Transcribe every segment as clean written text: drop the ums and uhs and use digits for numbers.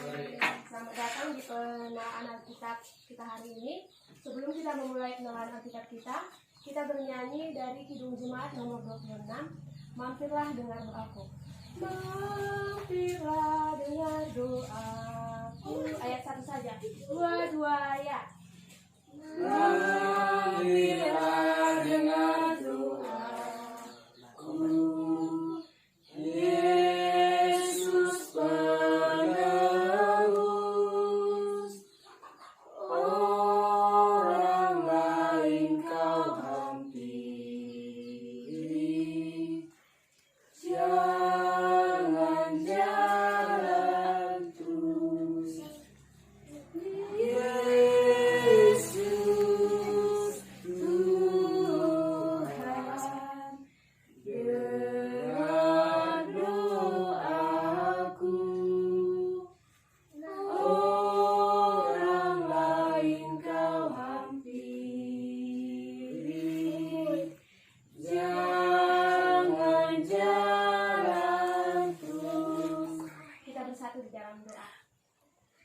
Selamat datang di penalaan Alkitab kita hari ini. Sebelum kita memulai penalaan Alkitab kita bernyanyi dari Kidung Jemaat nomor 26. Mampirlah dengar doaku. Mampirlah dengar doaku. Ayat 1 saja. 2 ayat. Mampirlah dengar doaku.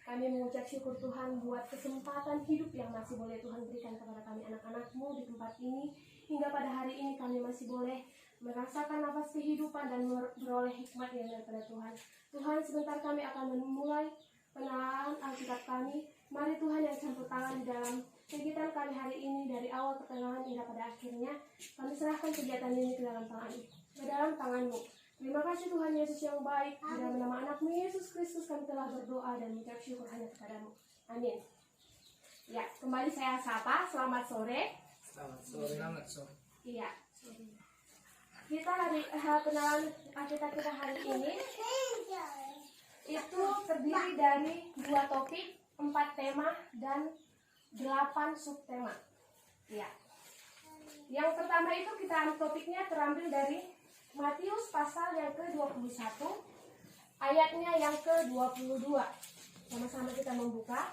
Kami mengucap syukur Tuhan buat kesempatan hidup yang masih boleh Tuhan berikan kepada kami anak-anak-Mu di tempat ini. Hingga pada hari ini kami masih boleh merasakan nafas kehidupan dan beroleh hikmat yang daripada Tuhan. Tuhan, sebentar kami akan memulai penalaan Alkitab kami. Mari Tuhan yang campur tangan di dalam kegiatan kami hari ini dari awal pertengahan hingga pada akhirnya. Kami serahkan kegiatan ini ke dalam tangan-Mu. Terima kasih Tuhan Yesus yang baik. Di dalam nama anak-Mu Yesus Kristus kami telah berdoa dan mengucap syukur hanya kepada-Mu. Amin. Ya, kembali saya sapa. Selamat sore. Selamat sore. Iya. Kita penalaan Alkitab kita hari ini itu terdiri dari 2 topik, 4 tema dan 8 subtema. Iya. Yang pertama itu topiknya terambil dari Matius pasal yang ke-21 ayatnya yang ke-22. Sama-sama kita membuka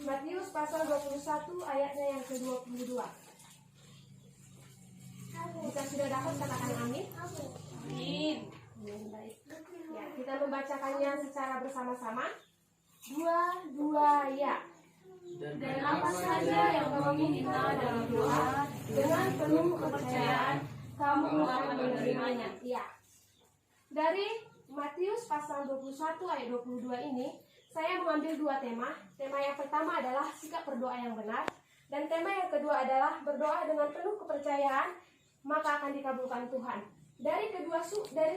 Matius pasal 21 ayatnya yang ke-22. Jika sudah dapat katakan amin. Amin. Baik. Ya, kita membacakannya secara bersama-sama. 2 ya. Dan apa saja yang kamu minta dalam doa dengan penuh kepercayaan, kamu akan menerimanya. Ya. Dari Matius pasal 21 ayat 22 ini, saya mengambil 2 tema. Tema yang pertama adalah sikap berdoa yang benar, dan tema yang kedua adalah berdoa dengan penuh kepercayaan, maka akan dikabulkan Tuhan. Dari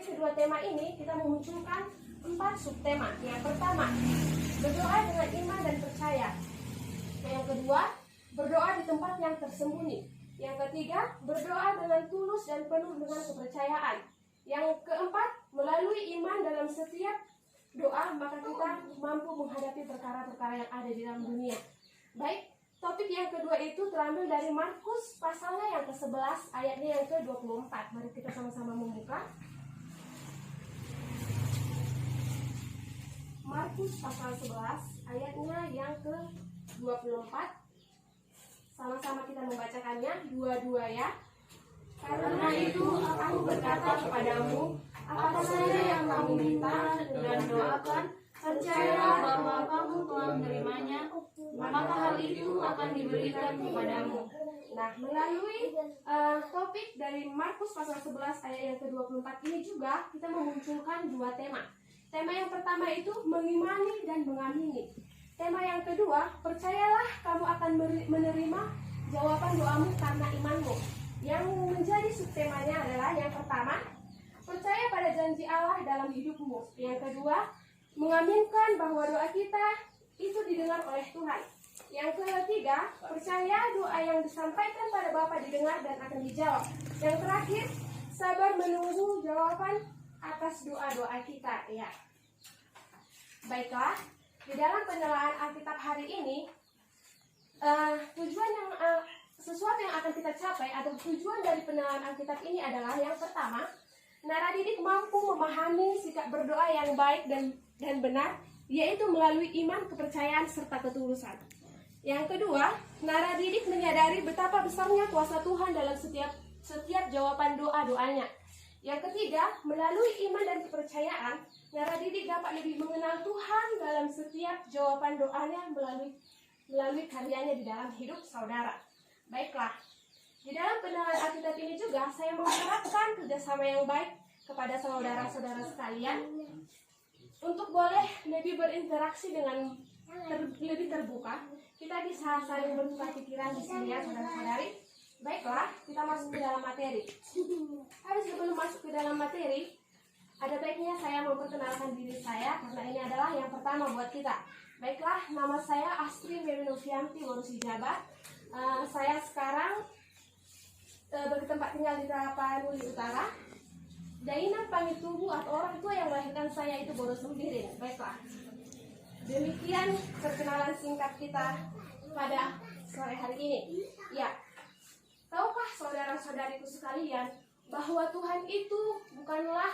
kedua tema ini kita memunculkan 4 subtema. Yang pertama, berdoa dengan iman dan percaya. Yang kedua, berdoa di tempat yang tersembunyi. Yang ketiga, berdoa dengan tulus dan penuh dengan kepercayaan. Yang keempat, melalui iman dalam setiap doa, maka kita mampu menghadapi perkara-perkara yang ada di dalam dunia. Baik, topik yang kedua itu terambil dari Markus pasalnya yang ke-11 ayatnya yang ke-24. Mari kita sama-sama membuka. Markus pasal 11 ayatnya yang ke-24. Sama-sama kita membacakannya 2 ya. Karena itu aku berkata kepadamu, apa saja yang kamu minta dan doakan, percayalah bahwa kamu telah menerimanya, maka hal itu akan diberikan kepadamu. Nah, melalui topik dari Markus pasal 11 ayat yang ke-24 ini juga kita memunculkan 2 tema. Tema yang pertama itu mengimani dan mengamini. Tema yang kedua, percayalah kamu akan menerima jawaban doamu karena imanmu. Yang menjadi subtemanya adalah yang pertama, percaya pada janji Allah dalam hidupmu. Yang kedua, mengaminkan bahwa doa kita itu didengar oleh Tuhan. Yang ketiga, percaya doa yang disampaikan pada Bapa didengar dan akan dijawab. Yang terakhir, sabar menunggu jawaban atas doa-doa kita. Ya. Baiklah. Di dalam penelaan Alkitab hari ini, sesuatu yang akan kita capai atau tujuan dari penelaan Alkitab ini adalah yang pertama, naradidik mampu memahami sikap berdoa yang baik dan benar, yaitu melalui iman, kepercayaan, serta ketulusan. Yang kedua, naradidik menyadari betapa besarnya kuasa Tuhan dalam setiap jawaban doa-doanya. Yang ketiga, melalui iman dan kepercayaan, Nara Didik dapat lebih mengenal Tuhan dalam setiap jawaban doanya melalui karyanya di dalam hidup saudara. Baiklah, di dalam pengenalan Alkitab ini juga saya mengharapkan kerjasama yang baik kepada saudara-saudara sekalian untuk boleh lebih berinteraksi dengan lebih terbuka. Kita bisa saling bertukar pikiran di sini ya saudara-saudari. Baiklah, kita masuk ke dalam materi. Tapi sebelum masuk ke dalam materi, ada baiknya saya memperkenalkan diri saya karena ini adalah yang pertama buat kita. Baiklah, nama saya Astri Melinovianti Warusi Jabat. Saya sekarang bertempat tinggal di Tapanuli Utara. Dainam Pangitubu atau orang tua yang melahirkan saya itu Boros Sembiring. Baiklah, demikian perkenalan singkat kita pada sore hari ini. Ya, tahukah saudara-saudariku sekalian bahwa Tuhan itu bukanlah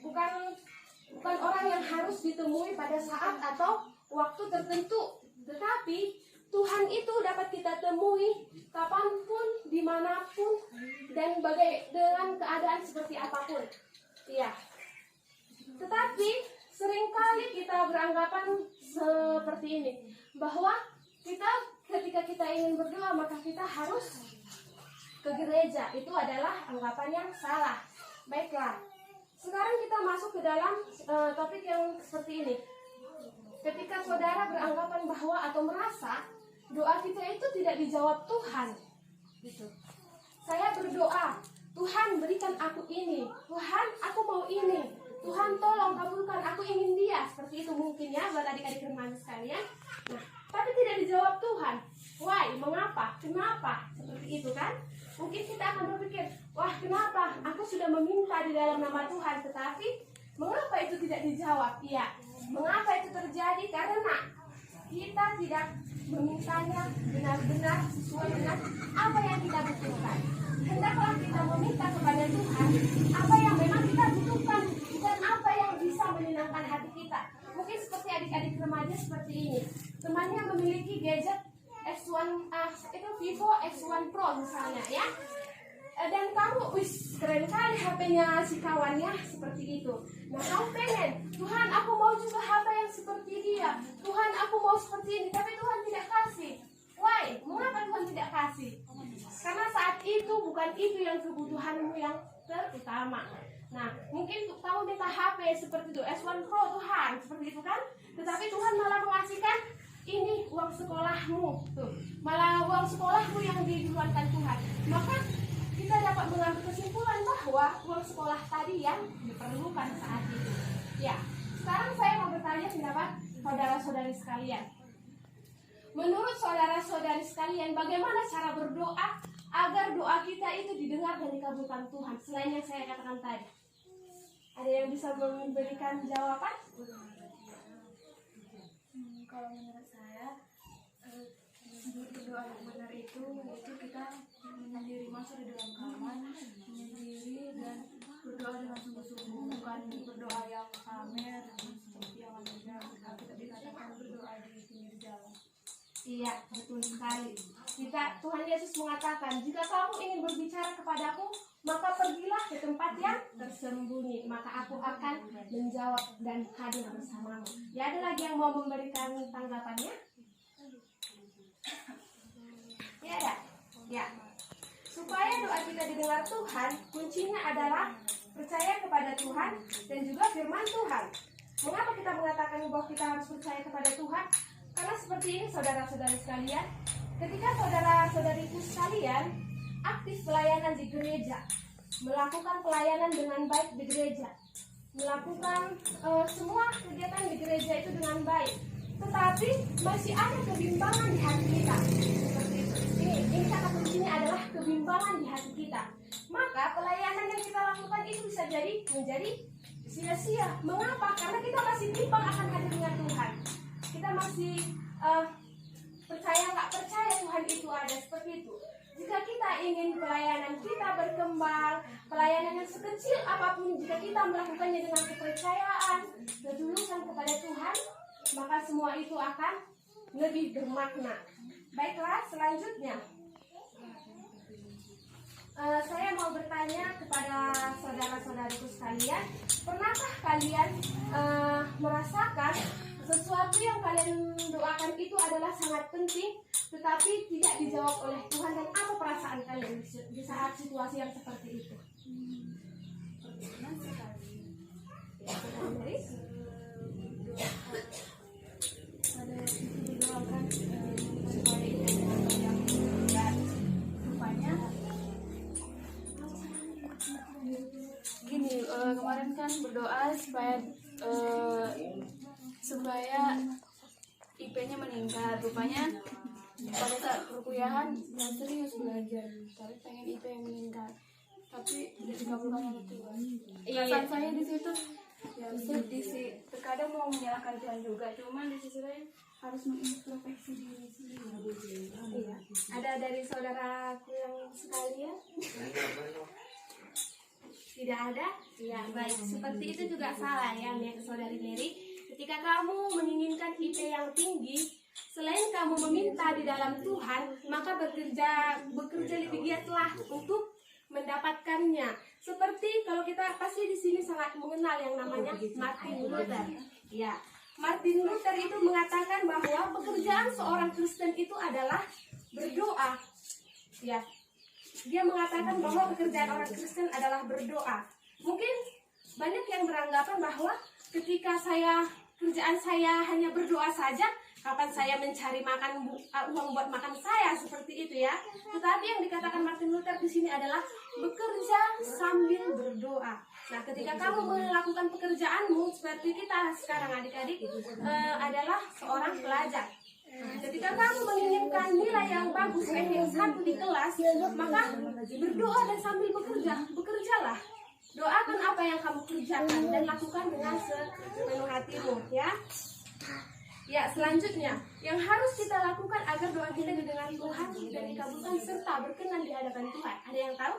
bukan orang yang harus ditemui pada saat atau waktu tertentu, tetapi Tuhan itu dapat kita temui kapanpun, dimanapun, dan dengan keadaan seperti apapun. Iya. Tetapi seringkali kita beranggapan seperti ini, bahwa ketika kita ingin berdoa maka kita harus ke gereja. Itu adalah anggapan yang salah. Baiklah, sekarang kita masuk ke dalam topik yang seperti ini. Ketika saudara beranggapan bahwa atau merasa doa kita itu tidak dijawab Tuhan, gitu. Saya berdoa, Tuhan berikan aku ini, Tuhan aku mau ini, Tuhan tolong kabulkan, aku ingin dia. Seperti itu mungkin ya buat adik-adik remaja sekalian. Nah, tapi tidak dijawab Tuhan. Why? Mengapa? Kenapa? Seperti itu kan? Mungkin kita akan berpikir, wah kenapa? Aku sudah meminta di dalam nama Tuhan, tetapi mengapa itu tidak dijawab? Iya, mengapa itu terjadi? Karena kita tidak memintanya benar-benar sesuai dengan apa yang kita butuhkan. Hendaklah kita meminta kepada Tuhan apa yang memang kita butuhkan, bukan apa yang bisa menyenangkan hati kita. Mungkin seperti adik-adik remaja seperti ini, temannya memiliki gadget X1 itu Vivo X1 Pro misalnya ya, dan kamu keren kali HP-nya si kawannya seperti itu. Nah kamu pengen, Tuhan aku mau juga HP yang seperti dia, Tuhan aku mau seperti ini, tapi Tuhan tidak kasih. Why? Mengapa Tuhan tidak kasih? Karena saat itu bukan itu yang kebutuhanmu yang terutama. Nah mungkin kamu minta HP seperti itu, S1 Pro Tuhan, seperti itu kan, tetapi Tuhan malah mengasihkan ini uang sekolahmu, tuh malah uang sekolahmu yang dikeluarkan Tuhan. Maka kita dapat mengambil kesimpulan bahwa uang sekolah tadi yang diperlukan saat itu. Ya, sekarang saya mau bertanya pendapat saudara-saudari sekalian. Menurut saudara-saudari sekalian, bagaimana cara berdoa agar doa kita itu didengar dan dikabulkan Tuhan? Selain yang saya katakan tadi, ada yang bisa memberikan jawaban? Kalau menurut saya berdoa yang benar itu kita menyendiri, masuk di dalam kamar menyendiri dan berdoa dengan sungguh-sungguh, bukan berdoa yang pamer seperti yang ada kita dikatakan berdoa di pinggir jalan. Iya, betul sekali. Tuhan Yesus mengatakan, jika kamu ingin berbicara kepadaku, maka pergilah ke tempat yang tersembunyi, maka aku akan menjawab dan hadir bersamamu. Ya, ada lagi yang mau memberikan tanggapannya? Ya, ada. Ya. Supaya doa kita didengar Tuhan, kuncinya adalah percaya kepada Tuhan dan juga firman Tuhan. Mengapa kita mengatakan bahwa kita harus percaya kepada Tuhan? Karena seperti ini saudara-saudari sekalian, ketika saudara-saudariku sekalian aktif pelayanan di gereja, melakukan pelayanan dengan baik di gereja, melakukan semua kegiatan di gereja itu dengan baik, tetapi masih ada kebimbangan di hati kita. Seperti itu. Ini kata kuncinya adalah kebimbangan di hati kita. Maka pelayanan yang kita lakukan itu bisa menjadi sia-sia. Mengapa? Karena kita masih bimbang akan hadirnya Tuhan. Kita masih percaya nggak percaya Tuhan itu ada, seperti itu. Jika kita ingin pelayanan kita berkembang, pelayanan yang sekecil apapun, jika kita melakukannya dengan kepercayaan, ketulusan kepada Tuhan, maka semua itu akan lebih bermakna. Baiklah, selanjutnya Saya mau bertanya kepada saudara-saudariku sekalian, pernahkah kalian merasakan sesuatu yang kalian doakan itu adalah sangat penting, tetapi tidak dijawab oleh Tuhan, dan apa perasaan kalian di saat situasi yang seperti itu? Pernah sekali. Ya, saudara Mary? Ada yang didoakan supaya yang rupanya gini, kemarin kan berdoa supaya IP-nya meningkat. Rupanya pada saat perkuliahan nggak serius belajar, tapi pengen IP yang meningkat, tapi tidak dikabulkan oleh Tuhan. Perasaan saya di situ ya sedih sih, terkadang mau menyalahkan Tuhan juga, cuman di sisi lain harus mengintrospeksi diri sendiri. Iya. Ada dari saudaraku yang sekalian? Tidak ada? Ya, baik. Seperti itu juga salah ya, saudari Mary. Ketika kamu menginginkan IP yang tinggi, selain kamu meminta di dalam Tuhan, maka bekerja lebih giatlah untuk mendapatkannya. Seperti kalau kita pasti di sini sangat mengenal yang namanya Martin Luther. Ya, Martin Luther itu mengatakan bahwa pekerjaan seorang Kristen itu adalah berdoa. Ya, dia mengatakan bahwa pekerjaan orang Kristen adalah berdoa. Mungkin banyak yang beranggapan bahwa ketika kerjaan saya hanya berdoa saja, kapan saya mencari uang buat makan saya, seperti itu ya. Tetapi yang dikatakan Martin Luther di sini adalah bekerja sambil berdoa. Nah, ketika kamu melakukan pekerjaanmu seperti kita sekarang adik-adik adalah seorang pelajar. Ketika kamu menginginkan nilai yang bagus, ranking 1 di kelas, maka berdoa dan sambil bekerjalah. Doakan apa yang kamu kerjakan dan lakukan dengan sepenuh hatimu, ya. Ya, selanjutnya yang harus kita lakukan agar doa kita didengar Tuhan dan dikabulkan serta berkenan di hadapan Tuhan. Ada yang tahu?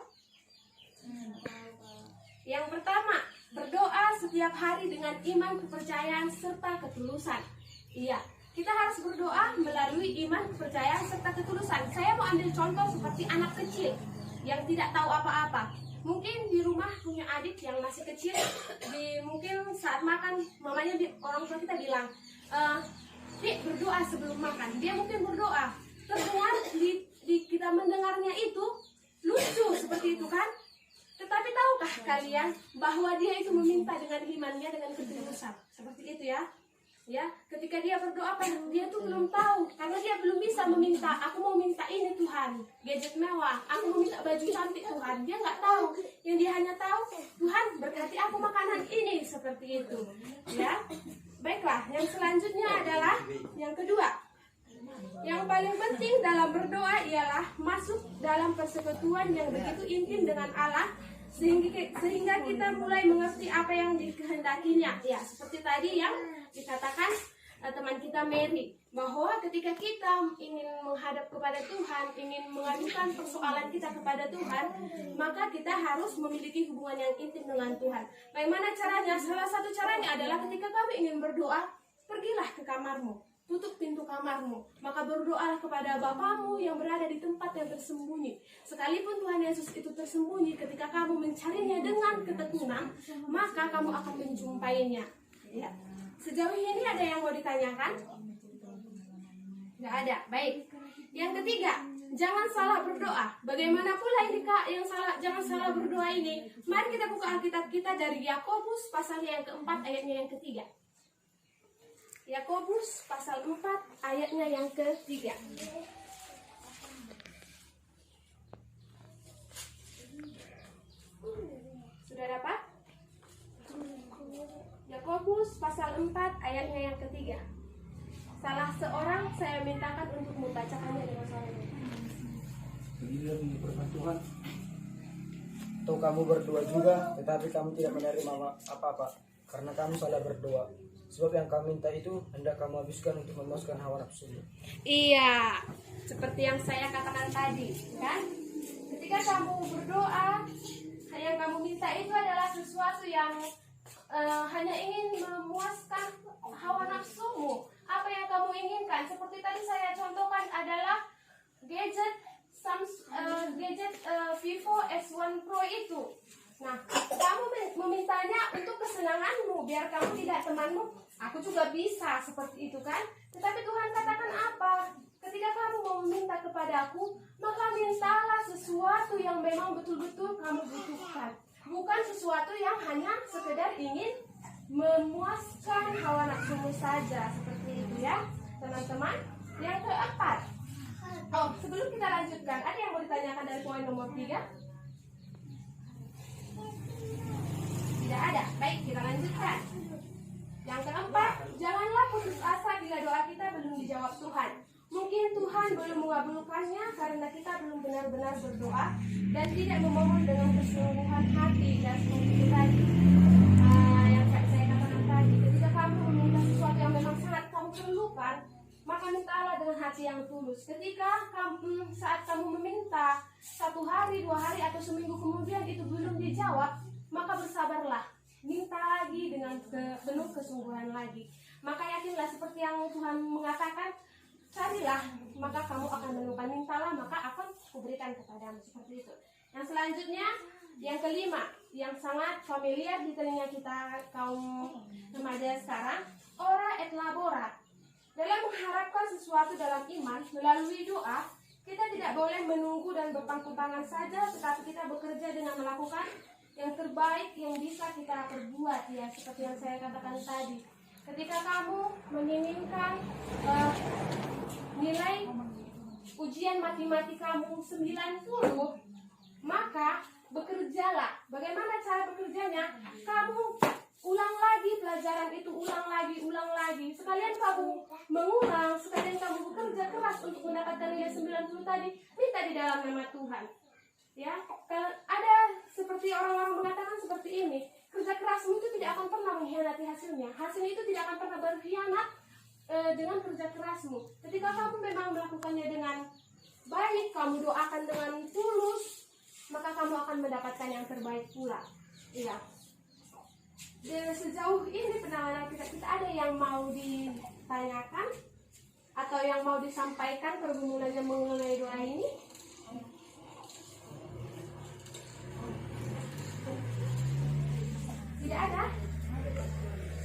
Yang pertama, berdoa setiap hari dengan iman, kepercayaan serta ketulusan. Iya, kita harus berdoa melalui iman, kepercayaan serta ketulusan. Saya mau ambil contoh seperti anak kecil yang tidak tahu apa-apa. Mungkin di rumah punya adik yang masih kecil, mungkin saat makan orang tua kita bilang, Dik, berdoa sebelum makan. Dia mungkin berdoa, terdengar kita mendengarnya itu lucu seperti itu kan. Tetapi tahukah kalian bahwa dia itu meminta dengan imannya, dengan ketulusan, seperti itu ya. Ya, ketika dia berdoa, dia tuh belum tahu, karena dia belum bisa meminta, aku mau minta ini Tuhan, gadget mewah, aku mau minta baju cantik Tuhan. Dia nggak tahu, yang dia hanya tahu, Tuhan berkati aku makanan ini, seperti itu. Ya, baiklah. Yang selanjutnya adalah yang kedua. Yang paling penting dalam berdoa ialah masuk dalam persekutuan yang begitu intim dengan Allah, sehingga kita mulai mengerti apa yang dikehendakinya. Ya, seperti tadi yang dikatakan teman kita Mary, bahwa ketika kita ingin menghadap kepada Tuhan, ingin mengadukan persoalan kita kepada Tuhan, maka kita harus memiliki hubungan yang intim dengan Tuhan. Bagaimana caranya? Salah satu caranya adalah ketika kamu ingin berdoa, pergilah ke kamarmu, tutup pintu kamarmu, maka berdoalah kepada Bapamu yang berada di tempat yang tersembunyi. Sekalipun Tuhan Yesus itu tersembunyi, ketika kamu mencarinya dengan ketekunan, maka kamu akan menjumpainya. Ya. Sejauh ini ada yang mau ditanyakan? Nggak ada. Baik. Yang ketiga, jangan salah berdoa. Bagaimana pula jangan salah berdoa ini? Mari kita buka Alkitab kita dari Yakobus pasalnya yang keempat, ayatnya yang ketiga. Yakobus pasal 4 ayatnya yang ketiga. Sudah dapat? Yakobus pasal 4 ayatnya yang ketiga. Salah seorang saya mintakan untuk membacakannya dengan suara. Beginilah bunyi firman Tuhan. Atau kamu berdoa juga, tetapi kamu tidak menerima apa-apa, karena kamu salah berdoa. Sebab yang kamu minta itu hendak kamu habiskan untuk memuaskan hawa nafsu. Iya, seperti yang saya katakan tadi, kan? Ketika kamu berdoa, yang kamu minta itu adalah sesuatu yang hanya ingin memuaskan hawa nafsumu. Apa yang kamu inginkan? Seperti tadi saya contohkan adalah gadget Vivo itu. Nah, kamu memintanya untuk kesenanganmu, biar kamu tidak temanmu. Aku juga bisa seperti itu kan. Tetapi Tuhan katakan apa? Ketika kamu mau meminta kepadaku, maka mintalah sesuatu yang memang betul-betul kamu butuhkan. Bukan sesuatu yang hanya sekedar ingin memuaskan hawa nafsumu saja. Seperti itu ya, teman-teman. Yang keempat. Oh, sebelum kita lanjutkan, ada yang mau ditanyakan dari poin nomor 3? Tidak ada. Baik, kita lanjutkan. Yang keempat, janganlah putus asa bila doa kita belum dijawab Tuhan. Mungkin Tuhan belum mengabulkannya karena kita belum benar-benar berdoa dan tidak memohon dengan kesungguhan hati. Dan seperti itu tadi, yang saya katakan tadi, ketika kamu meminta sesuatu yang memang sangat kamu perlukan, maka mintalah dengan hati yang tulus. Ketika saat kamu meminta 1 hari, 2 hari, atau seminggu kemudian itu belum dijawab, maka bersabarlah, minta lagi dengan penuh kesungguhan lagi. Maka yakinlah seperti yang Tuhan mengatakan, carilah maka kamu akan menemukan, mintalah maka akan kuberikan kepadamu. Seperti itu. Yang selanjutnya, yang kelima, yang sangat familiar di telinga kita kaum remaja sekarang, ora et labora. Dalam mengharapkan sesuatu dalam iman melalui doa, kita tidak boleh menunggu dan berpangku tangan saja, tetapi kita bekerja dengan melakukan yang terbaik yang bisa kita perbuat, ya, seperti yang saya katakan tadi. Ketika kamu menginginkan nilai ujian matematikamu 90, maka bekerjalah. Bagaimana cara bekerjanya? Kamu ulang lagi pelajaran itu, ulang lagi. Sekalian kamu mengulang, sekalian kamu bekerja keras untuk mendapatkan nilai 90 tadi, minta di dalam nama Tuhan. Ya, kalau ada seperti orang-orang mengatakan seperti ini, kerja kerasmu itu tidak akan pernah mengkhianati hasilnya. Hasilnya itu tidak akan pernah berkhianat dengan kerja kerasmu. Ketika kamu memang melakukannya dengan baik, kamu doakan dengan tulus, maka kamu akan mendapatkan yang terbaik pula. Iya. Sejauh ini penanganan kita ada yang mau ditanyakan atau yang mau disampaikan pergumulannya mengenai doa ini? Tidak ada?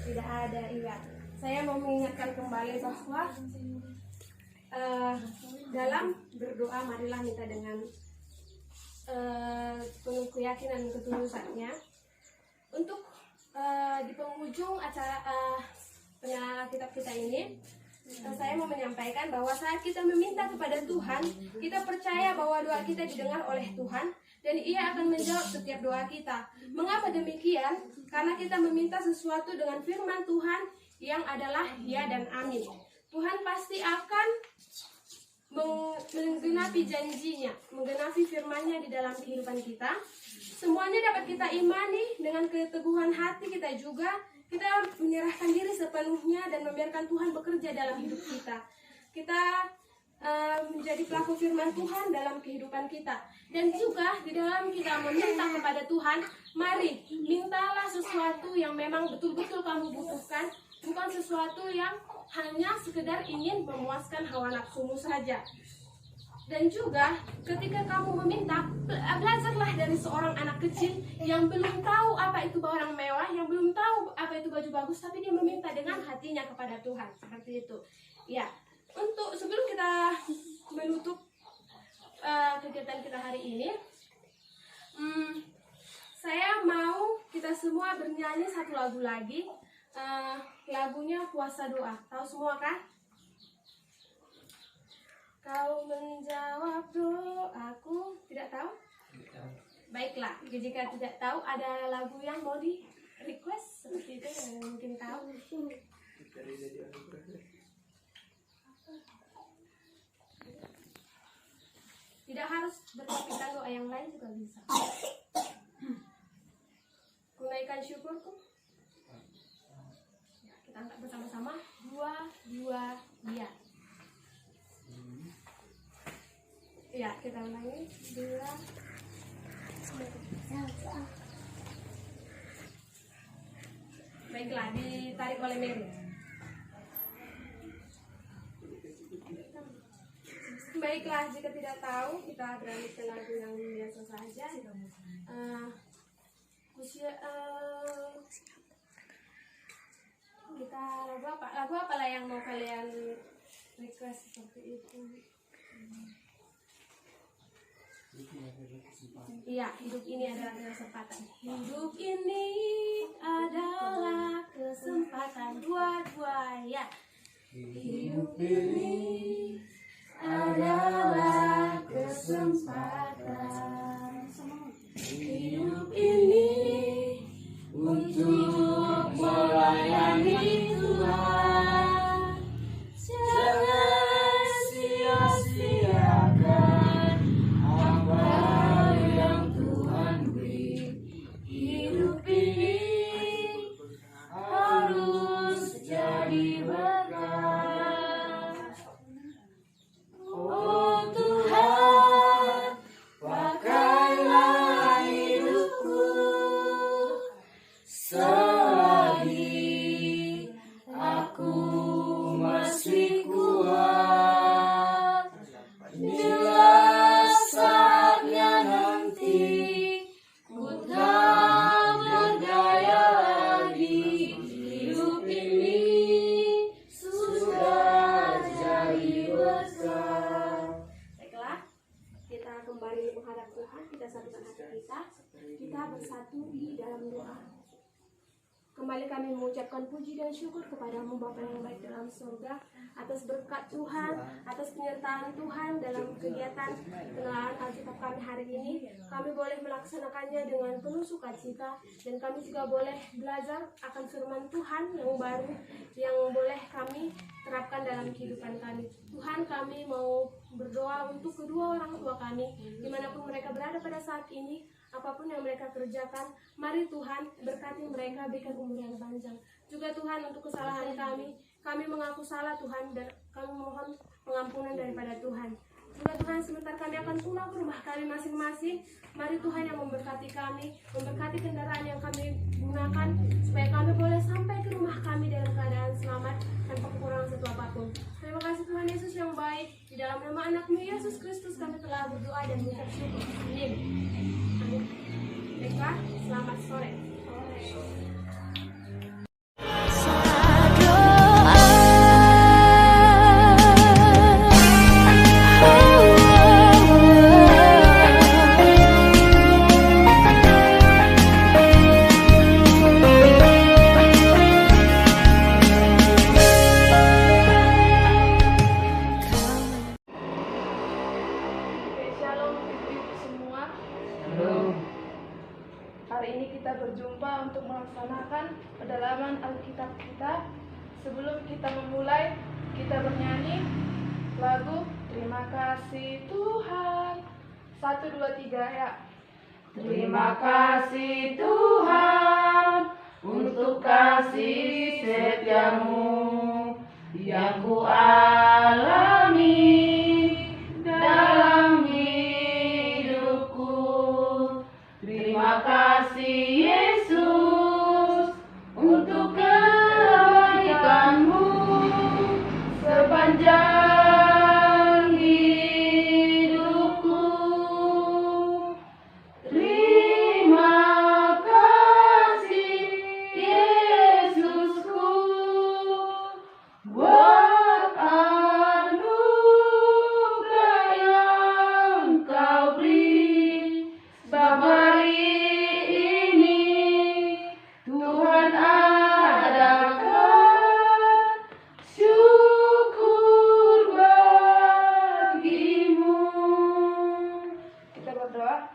Tidak ada, iya. Saya mau mengingatkan kembali bahwa dalam berdoa marilah minta dengan penuh keyakinan dan ketulusannya. Untuk di penghujung acara pengenalan kitab kita ini, saya mau menyampaikan bahwa saat kita meminta kepada Tuhan, kita percaya bahwa doa kita didengar oleh Tuhan dan Ia akan menjawab setiap doa kita. Mengapa demikian? Karena kita meminta sesuatu dengan firman Tuhan yang adalah ya dan amin. Tuhan pasti akan menggenapi janjinya, menggenapi firman-Nya di dalam kehidupan kita. Semuanya dapat kita imani dengan keteguhan hati kita juga. Kita menyerahkan diri sepenuhnya dan membiarkan Tuhan bekerja dalam hidup kita. Kita menjadi pelaku firman Tuhan dalam kehidupan kita. Dan juga di dalam kita meminta kepada Tuhan, mari mintalah sesuatu yang memang betul-betul kamu butuhkan, bukan sesuatu yang hanya sekedar ingin memuaskan hawa nafsumu saja. Dan juga ketika kamu meminta, belajarlah dari seorang anak kecil yang belum tahu apa itu barang mewah, yang belum tahu apa itu baju bagus, tapi dia meminta dengan hatinya kepada Tuhan. Seperti itu. Ya, untuk sebelum kita menutup kegiatan kita hari ini, saya mau kita semua bernyanyi satu lagu lagi. Lagunya Puasa Doa. Tahu semua kan? Kau menjawab doaku. Tidak tahu? Baiklah, jika tidak tahu, ada lagu yang mau di request seperti itu yang mungkin tahu. Tidak harus bertopikkan doa yang lain juga bisa. Kunaikan syukurku. Ya, kita angkat bersama-sama. 2, 2, dia. Ya, kita ulangi. 2. Baiklah, ditarik oleh Mary. Baiklah, jika tidak tahu, kita beralih ke lagu yang biasa saja. Kita lagu apa lah yang mau kalian request seperti itu? Iya, hidup ini adalah kesempatan. Hidup ini adalah kesempatan dua-dua ya. Hidup ini adalah kesempatan. Hidup ini untuk melayani Tuhan. Jangan sia-siakan apa yang Tuhan beri. Hidup ini harus jadi berkah. Oh Tuhan, pakailah hidupku selagi aku masih kuat. Bila saatnya nanti ku tak berdaya lagi, hidup ini sudah jadi berkah. Baiklah, kita kembali menghadap Tuhan, kita satukan hati kita bersatu di dalam doa. Kembali kami mengucapkan puji dan syukur kepadamu Bapa yang baik dalam surga, atas berkat Tuhan, atas penyertaan Tuhan dalam kegiatan pengenalan Alkitab kami hari ini. Kami boleh melaksanakannya dengan penuh sukacita, dan kami juga boleh belajar akan firman Tuhan yang baru yang boleh kami terapkan dalam kehidupan kami. Tuhan, kami mau berdoa untuk kedua orang tua kami, dimanapun mereka berada pada saat ini. Apapun yang mereka kerjakan, mari Tuhan berkati mereka, berikan umur yang panjang. Juga Tuhan, untuk kesalahan kami mengaku salah Tuhan, dan kami mohon pengampunan daripada Tuhan. Juga Tuhan, sebentar kami akan pulang ke rumah kami masing-masing. Mari Tuhan yang memberkati kami, memberkati kendaraan yang kami gunakan, supaya kami boleh sampai ke rumah kami dalam keadaan selamat, tanpa kekurangan satu apapun. Terima kasih Tuhan Yesus yang baik. Di dalam nama anakmu Yesus Kristus kami telah berdoa dan mengucap syukur. Amin. Baiklah, selamat sore. Shalom ibu-ibu semua. Hari ini kita berjumpa untuk melaksanakan pendalaman Alkitab kita. Sebelum kita memulai, kita bernyanyi lagu Terima Kasih Tuhan. 1, 2, 3 ya. Terima kasih Tuhan untuk kasih setiamu yang ku alami dalam hidupku. Terima kasih Yesus untuk kebaikanmu sepanjang hidupku. Terima kasih Yesusku buat anugerah yang kau beri. Sebab hari ini Tuhan adakan syukur bagimu. Kita berdoa.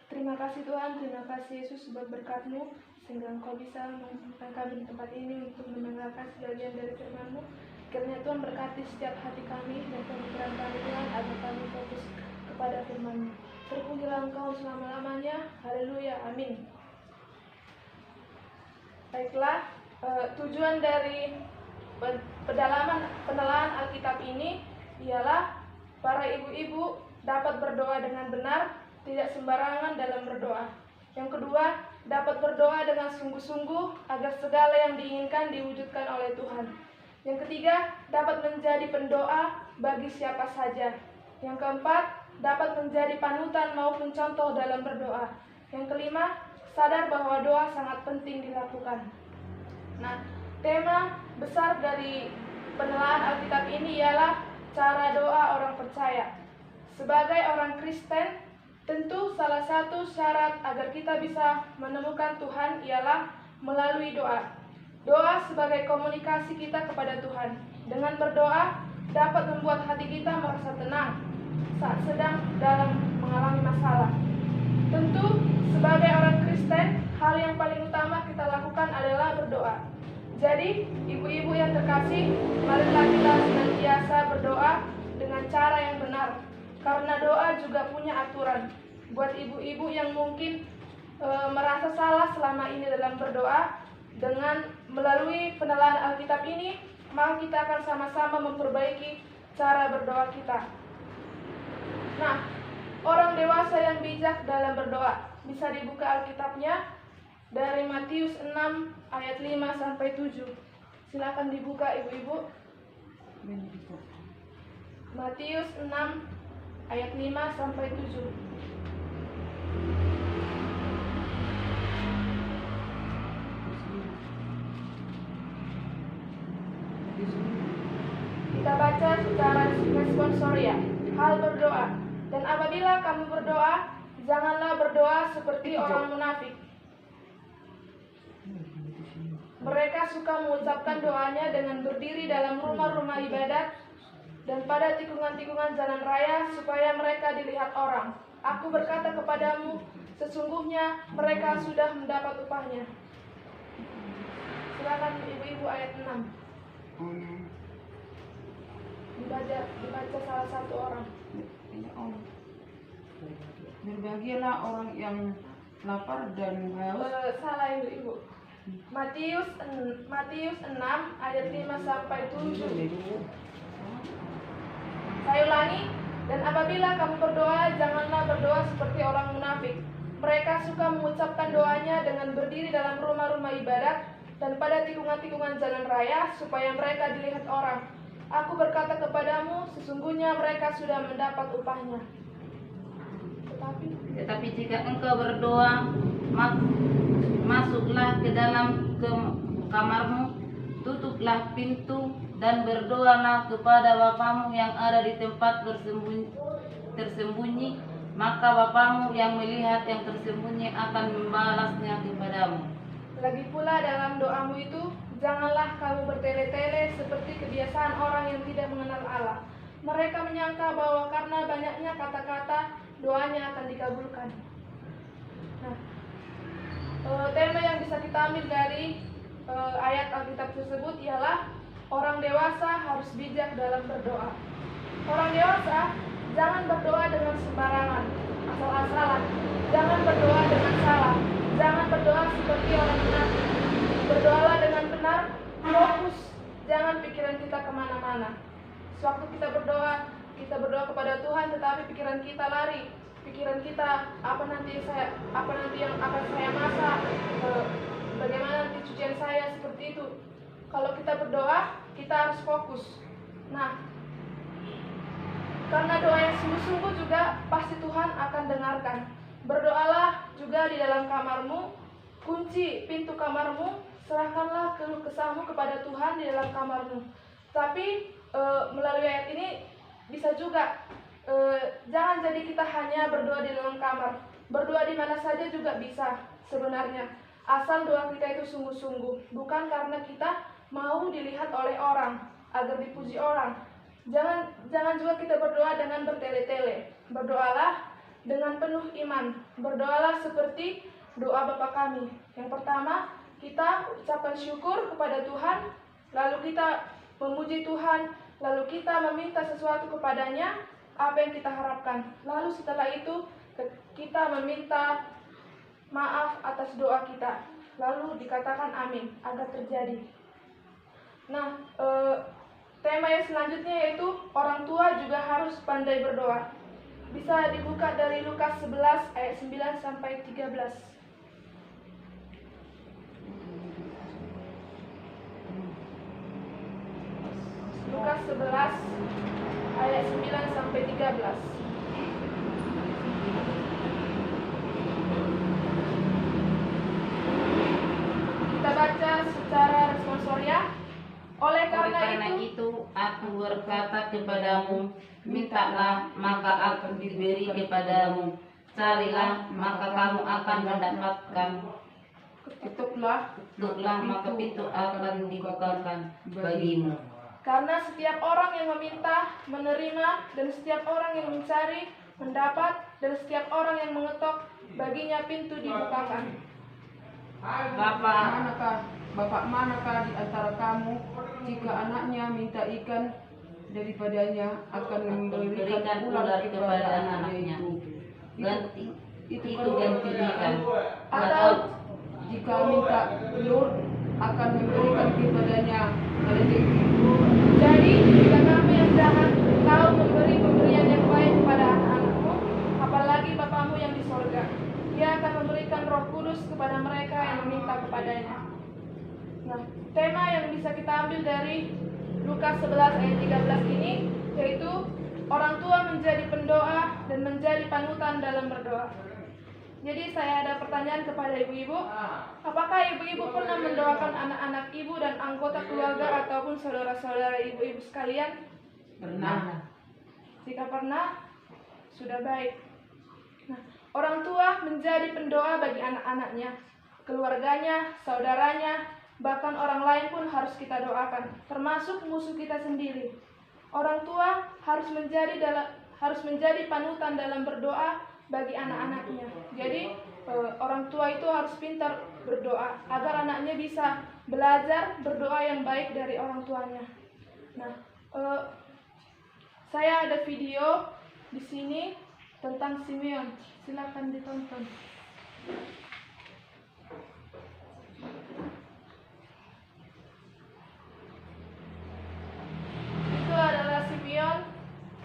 Terima kasih Tuhan, terima kasih Yesus sebab berkat-Mu sehingga Engkau bisa mengumpulkan kami di tempat ini untuk mendengarkan sebagian dari firman-Mu. Kiranya Tuhan berkati setiap hati kami dan pemikiran kami Tuhan, agar kami fokus kepada firman-Mu. Terpujilah Engkau selama-lamanya. Haleluya, amin. Baiklah, tujuan dari pendalaman Alkitab ini ialah para ibu-ibu dapat berdoa dengan benar, tidak sembarangan dalam berdoa. Yang kedua, dapat berdoa dengan sungguh-sungguh agar segala yang diinginkan diwujudkan oleh Tuhan. Yang ketiga, dapat menjadi pendoa bagi siapa saja. Yang keempat, dapat menjadi panutan maupun contoh dalam berdoa. Yang kelima, sadar bahwa doa sangat penting dilakukan. Nah, tema besar dari penelaahan Alkitab ini ialah cara doa orang percaya. Sebagai orang Kristen, tentu salah satu syarat agar kita bisa menemukan Tuhan ialah melalui doa. Doa sebagai komunikasi kita kepada Tuhan. Dengan berdoa dapat membuat hati kita merasa tenang saat sedang dalam mengalami masalah. Tentu sebagai orang Kristen, hal yang paling utama kita lakukan adalah berdoa. Jadi, ibu-ibu yang terkasih, marilah kita senantiasa berdoa dengan cara yang benar. Karena doa juga punya aturan. Buat ibu-ibu yang mungkin merasa salah selama ini dalam berdoa, dengan melalui penelaahan Alkitab ini, maka kita akan sama-sama memperbaiki cara berdoa kita. Nah, orang dewasa yang bijak dalam berdoa, bisa dibuka Alkitabnya dari Matius 6 ayat 5 sampai 7. Silakan dibuka ibu-ibu. Matius 6 ayat 5 sampai 7. Kita baca secara responsoria. Hal berdoa. Dan apabila kamu berdoa, janganlah berdoa seperti orang munafik. Mereka suka mengucapkan doanya dengan berdiri dalam rumah-rumah ibadat dan pada tikungan-tikungan jalan raya supaya mereka dilihat orang. Aku berkata kepadamu, sesungguhnya mereka sudah mendapat upahnya. Silakan ibu-ibu ayat 6. Dibaca salah satu orang. Berbahagialah orang yang lapar dan haus. Salah ibu-ibu. Matius 6 ayat 5 sampai 7. Saya ulangi. Dan apabila kamu berdoa, janganlah berdoa seperti orang munafik. Mereka suka mengucapkan doanya dengan berdiri dalam rumah-rumah ibadat dan pada tikungan-tikungan jalan raya supaya mereka dilihat orang. Aku berkata kepadamu, sesungguhnya mereka sudah mendapat upahnya. Tetapi jika engkau berdoa, masuklah ke dalam kamarmu, tutuplah pintu, dan berdoalah kepada Bapamu yang ada di tempat tersembunyi, maka Bapamu yang melihat yang tersembunyi akan membalasnya kepadamu. Lagi pula dalam doamu itu, janganlah kamu bertele-tele seperti kebiasaan orang yang tidak mengenal Allah. Mereka menyangka bahwa karena banyaknya kata-kata, doanya akan dikabulkan. Nah, tema yang bisa kita ambil dari ayat Alkitab tersebut ialah orang dewasa harus bijak dalam berdoa. Orang dewasa jangan berdoa dengan sembarangan, asal-asalan. Jangan berdoa dengan salah. Jangan berdoa seperti orang munafik. Berdoalah dengan benar, fokus. Jangan pikiran kita kemana-mana. Sewaktu kita berdoa kepada Tuhan, tetapi pikiran kita lari. Pikiran kita apa nanti yang akan saya masak, bagaimana nanti cucian saya, seperti itu. Kalau kita berdoa, kita harus fokus. Nah, karena doa yang sungguh-sungguh juga pasti Tuhan akan dengarkan. Berdoalah juga di dalam kamarmu, kunci pintu kamarmu, serahkanlah keluh kesahmu kepada Tuhan di dalam kamarmu. Tapi melalui ayat ini bisa juga jangan jadi kita hanya berdoa di dalam kamar. Berdoa di mana saja juga bisa sebenarnya. Asal doa kita itu sungguh-sungguh, bukan karena kita mau dilihat oleh orang, agar dipuji orang. Jangan juga kita berdoa dengan bertele-tele. Berdoalah dengan penuh iman. Berdoalah seperti doa Bapa kami. Yang pertama, kita ucapkan syukur kepada Tuhan, lalu kita memuji Tuhan, lalu kita meminta sesuatu kepadanya, apa yang kita harapkan. Lalu setelah itu, kita meminta maaf atas doa kita. Lalu dikatakan amin, agar terjadi. Nah, tema yang selanjutnya yaitu orang tua juga harus pandai berdoa. Bisa dibuka dari Lukas 11 ayat 9 sampai 13. Lukas 11 ayat 9 sampai 13. Kita baca secara responsoria. Oleh karena itu, aku berkata kepadamu, mintalah maka akan diberi kepadamu, carilah maka kamu akan mendapatkan, ketuklah. ketuklah maka pintu akan dibukakan bagimu. Karena setiap orang yang meminta menerima, dan setiap orang yang mencari mendapat, dan setiap orang yang mengetok baginya pintu dibukakan. Bapak manakah di antara kamu jika anaknya minta ikan daripadanya akan memberikan ular kepada anaknya itu? Itu ganti ikan. Atau jika minta telur akan memberikan kepadanya keledai. Jadi jika kamu yang jahat tahu memberi pemberian yang baik kepada anak-anakmu, apalagi Bapamu yang di sorga, Dia akan memberikan Roh Kudus kepada mereka yang meminta kepadanya. Nah, tema yang bisa kita ambil dari Lukas 11 ayat 13 ini yaitu orang tua menjadi pendoa dan menjadi panutan dalam berdoa. Jadi saya ada pertanyaan kepada ibu-ibu, apakah ibu-ibu pernah mendoakan anak-anak ibu dan anggota keluarga ataupun saudara-saudara ibu-ibu sekalian? Pernah. Jika pernah, sudah baik. Nah, orang tua menjadi pendoa bagi anak-anaknya, keluarganya, saudaranya, bahkan orang lain pun harus kita doakan, termasuk musuh kita sendiri. Orang tua harus menjadi panutan dalam berdoa bagi anak-anaknya. Jadi orang tua itu harus pintar berdoa agar anaknya bisa belajar berdoa yang baik dari orang tuanya. Nah, saya ada video di sini tentang Simeon. Silakan ditonton. Itu adalah Simeon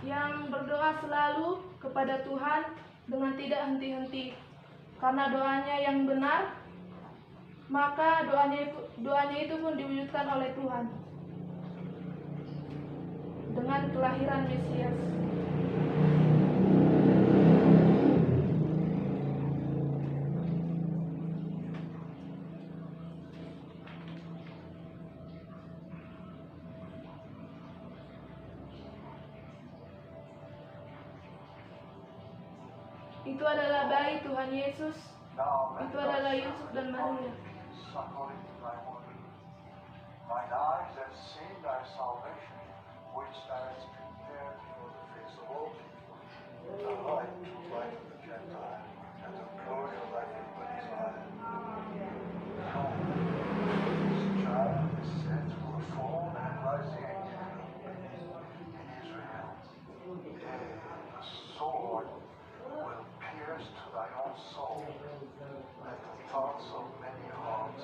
yang berdoa selalu kepada Tuhan dengan tidak henti-henti. Karena doanya yang benar, maka doanya itu pun diwujudkan oleh Tuhan dengan kelahiran Mesias. Itu adalah bayi Tuhan Yesus. Itu adalah Yusuf dan Maria. Mine eyes have seen thy salvation, which thou hast prepared before the face of all people, the light to light of the Gentile, and the glory of thy faithfulness. Behold, this child is set to a fall and rising in Israel. Yea, the sword will pierce to thy own soul, and the thoughts of many hearts.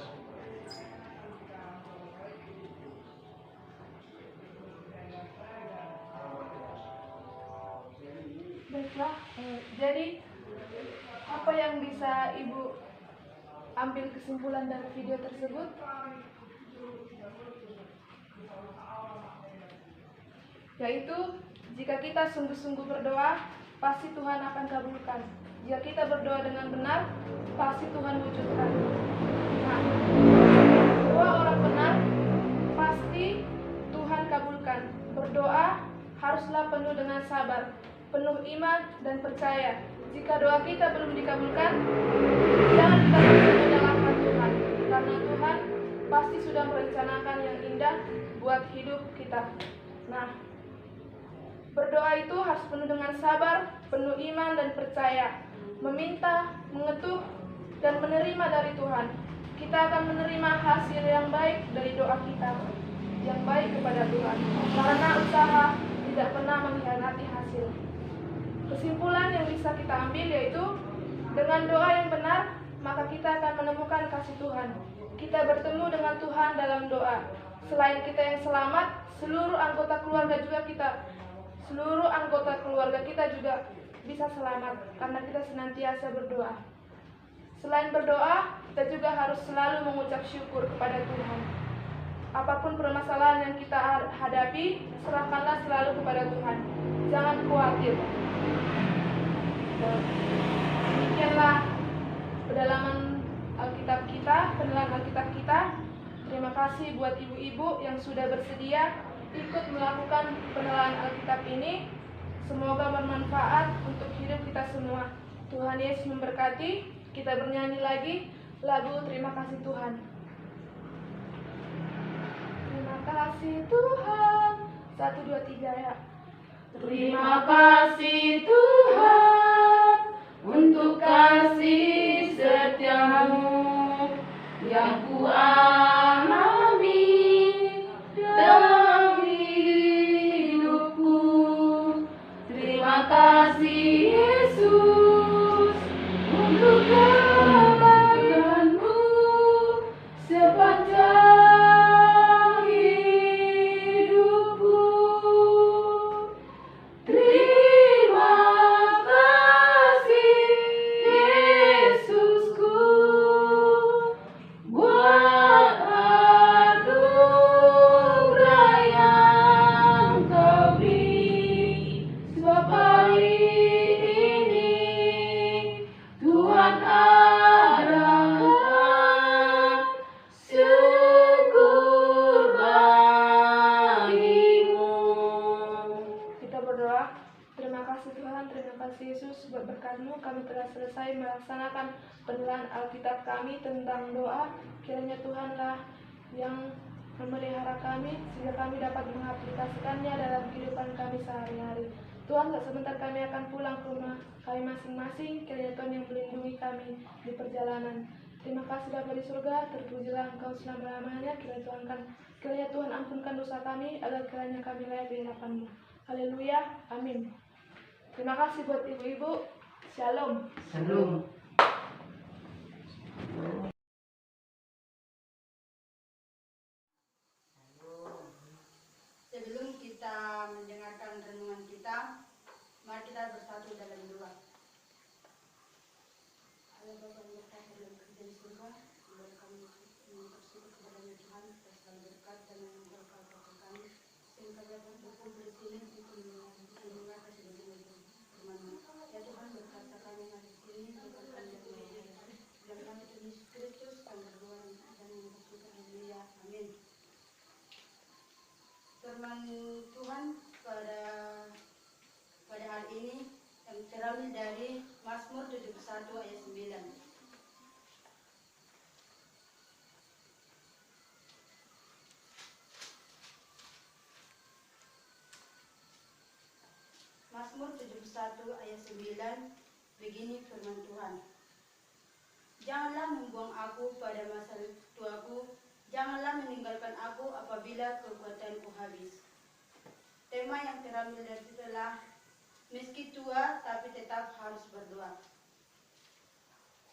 Baiklah, jadi apa yang bisa Ibu ambil kesimpulan dari video tersebut? Yaitu, jika kita sungguh-sungguh berdoa, pasti Tuhan akan kabulkan. Jika kita berdoa dengan benar, pasti Tuhan wujudkan. Nah, doa orang benar pasti Tuhan kabulkan. Berdoa haruslah penuh dengan sabar, penuh iman dan percaya. Jika doa kita belum dikabulkan, jangan kita menyalahkan Tuhan, karena Tuhan pasti sudah merencanakan yang indah buat hidup kita. Nah, berdoa itu harus penuh dengan sabar, penuh iman dan percaya, meminta, mengetuk, dan menerima dari Tuhan. Kita akan menerima hasil yang baik dari doa kita, yang baik kepada Tuhan, karena usaha tidak pernah mengkhianati hasil. Kesimpulan yang bisa kita ambil yaitu, dengan doa yang benar, maka kita akan menemukan kasih Tuhan. Kita bertemu dengan Tuhan dalam doa. Selain kita yang selamat, seluruh anggota keluarga kita juga bisa selamat karena kita senantiasa berdoa. Selain berdoa, kita juga harus selalu mengucap syukur kepada Tuhan. Apapun permasalahan yang kita hadapi, serahkanlah selalu kepada Tuhan. Jangan khawatir. Demikianlah pendalaman Alkitab kita, penilaian Alkitab kita. Terima kasih buat ibu-ibu yang sudah bersedia ikut melakukan penilaian Alkitab ini. Semoga bermanfaat untuk hidup kita semua. Tuhan Yesus memberkati. Kita bernyanyi lagi lagu Terima Kasih Tuhan. Terima kasih Tuhan. 1, 2, 3 ya. Terima kasih Tuhan untuk kasih setiamu yang kualami dalam hidupku. Terima kasih Yesus untuk kebaikan-Mu sepanjang hidupku. Terima kasih Yesusku buat anugerah yang Kau beri. Sebab hari ini Tuhan adakan syukur bagimu. Kita berdoa. Terima kasih Tuhan, terima kasih Yesus buat berkat-Mu. Kami telah selesai melaksanakan penilaian Alkitab kami tentang doa. Kiranya Tuhanlah yang memelihara kami sehingga kami dapat mengaplikasikannya dalam kehidupan kami sehari-hari. Tuhan, sebentar kami akan pulang ke rumah kami masing-masing. Kiranya Tuhan yang melindungi kami di perjalanan. Terima kasih Bapa di surga, terpujilah Engkau selama-lamanya. Kiranya Tuhan ampunkan dosa kami agar kiranya kami layak di hadapan-Mu. Haleluya, amin. Terima kasih buat ibu-ibu. Shalom. Shalom. Sebelum kita mendengarkan renungan kita, mari kita bersatu dalam doa. Allah Bapa yang berkata dalam kerja di surga, boleh kami mengucap syukur kepada Tuhan atas segala berkat dan anugerah kepada kami, sehingga kami dapat berkumpul di sini untuk mendengarkan sebagian firman-Mu. Ya Tuhan, berkata kami hari ini, berkat kami dan kami Tuhan Yesus Kristus, kami berdoa dan mengucap syukur. Haleluya, amin. Firman Tuhan pada hari ini yang terambil dari Mazmur 71 ayat 9. Mazmur 71 ayat 9, begini firman Tuhan. Janganlah membuang aku pada masa tuaku, janganlah meninggalkan aku apabila kekuatanku habis. Tema yang terambil dari itulah, meski tua tapi tetap harus berdoa.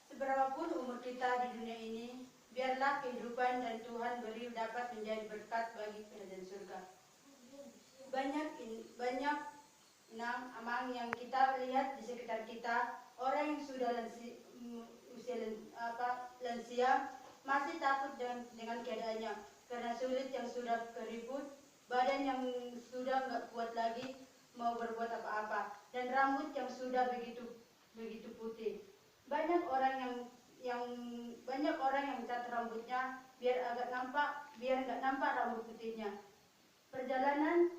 Seberapapun umur kita di dunia ini, biarlah kehidupan dan Tuhan beri dapat menjadi berkat bagi kerajaan surga. Banyak amang yang kita lihat di sekitar kita, orang yang sudah lansia masih takut dengan keadaannya karena sulit yang sudah keriput, badan yang sudah nggak kuat lagi mau berbuat apa-apa, dan rambut yang sudah begitu putih. Banyak orang yang mencat rambutnya biar nggak nampak rambut putihnya. Perjalanan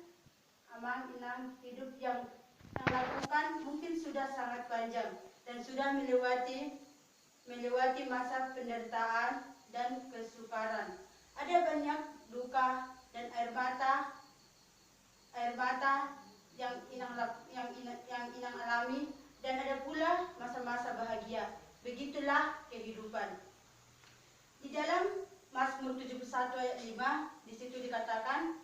amang inang hidup yang lakukan mungkin sudah sangat panjang dan sudah melewati masa penderitaan dan kesukaran. Ada banyak duka dan air mata yang inang alami, dan ada pula masa-masa bahagia. Begitulah kehidupan. Di dalam Mazmur 71 ayat 5, di situ dikatakan,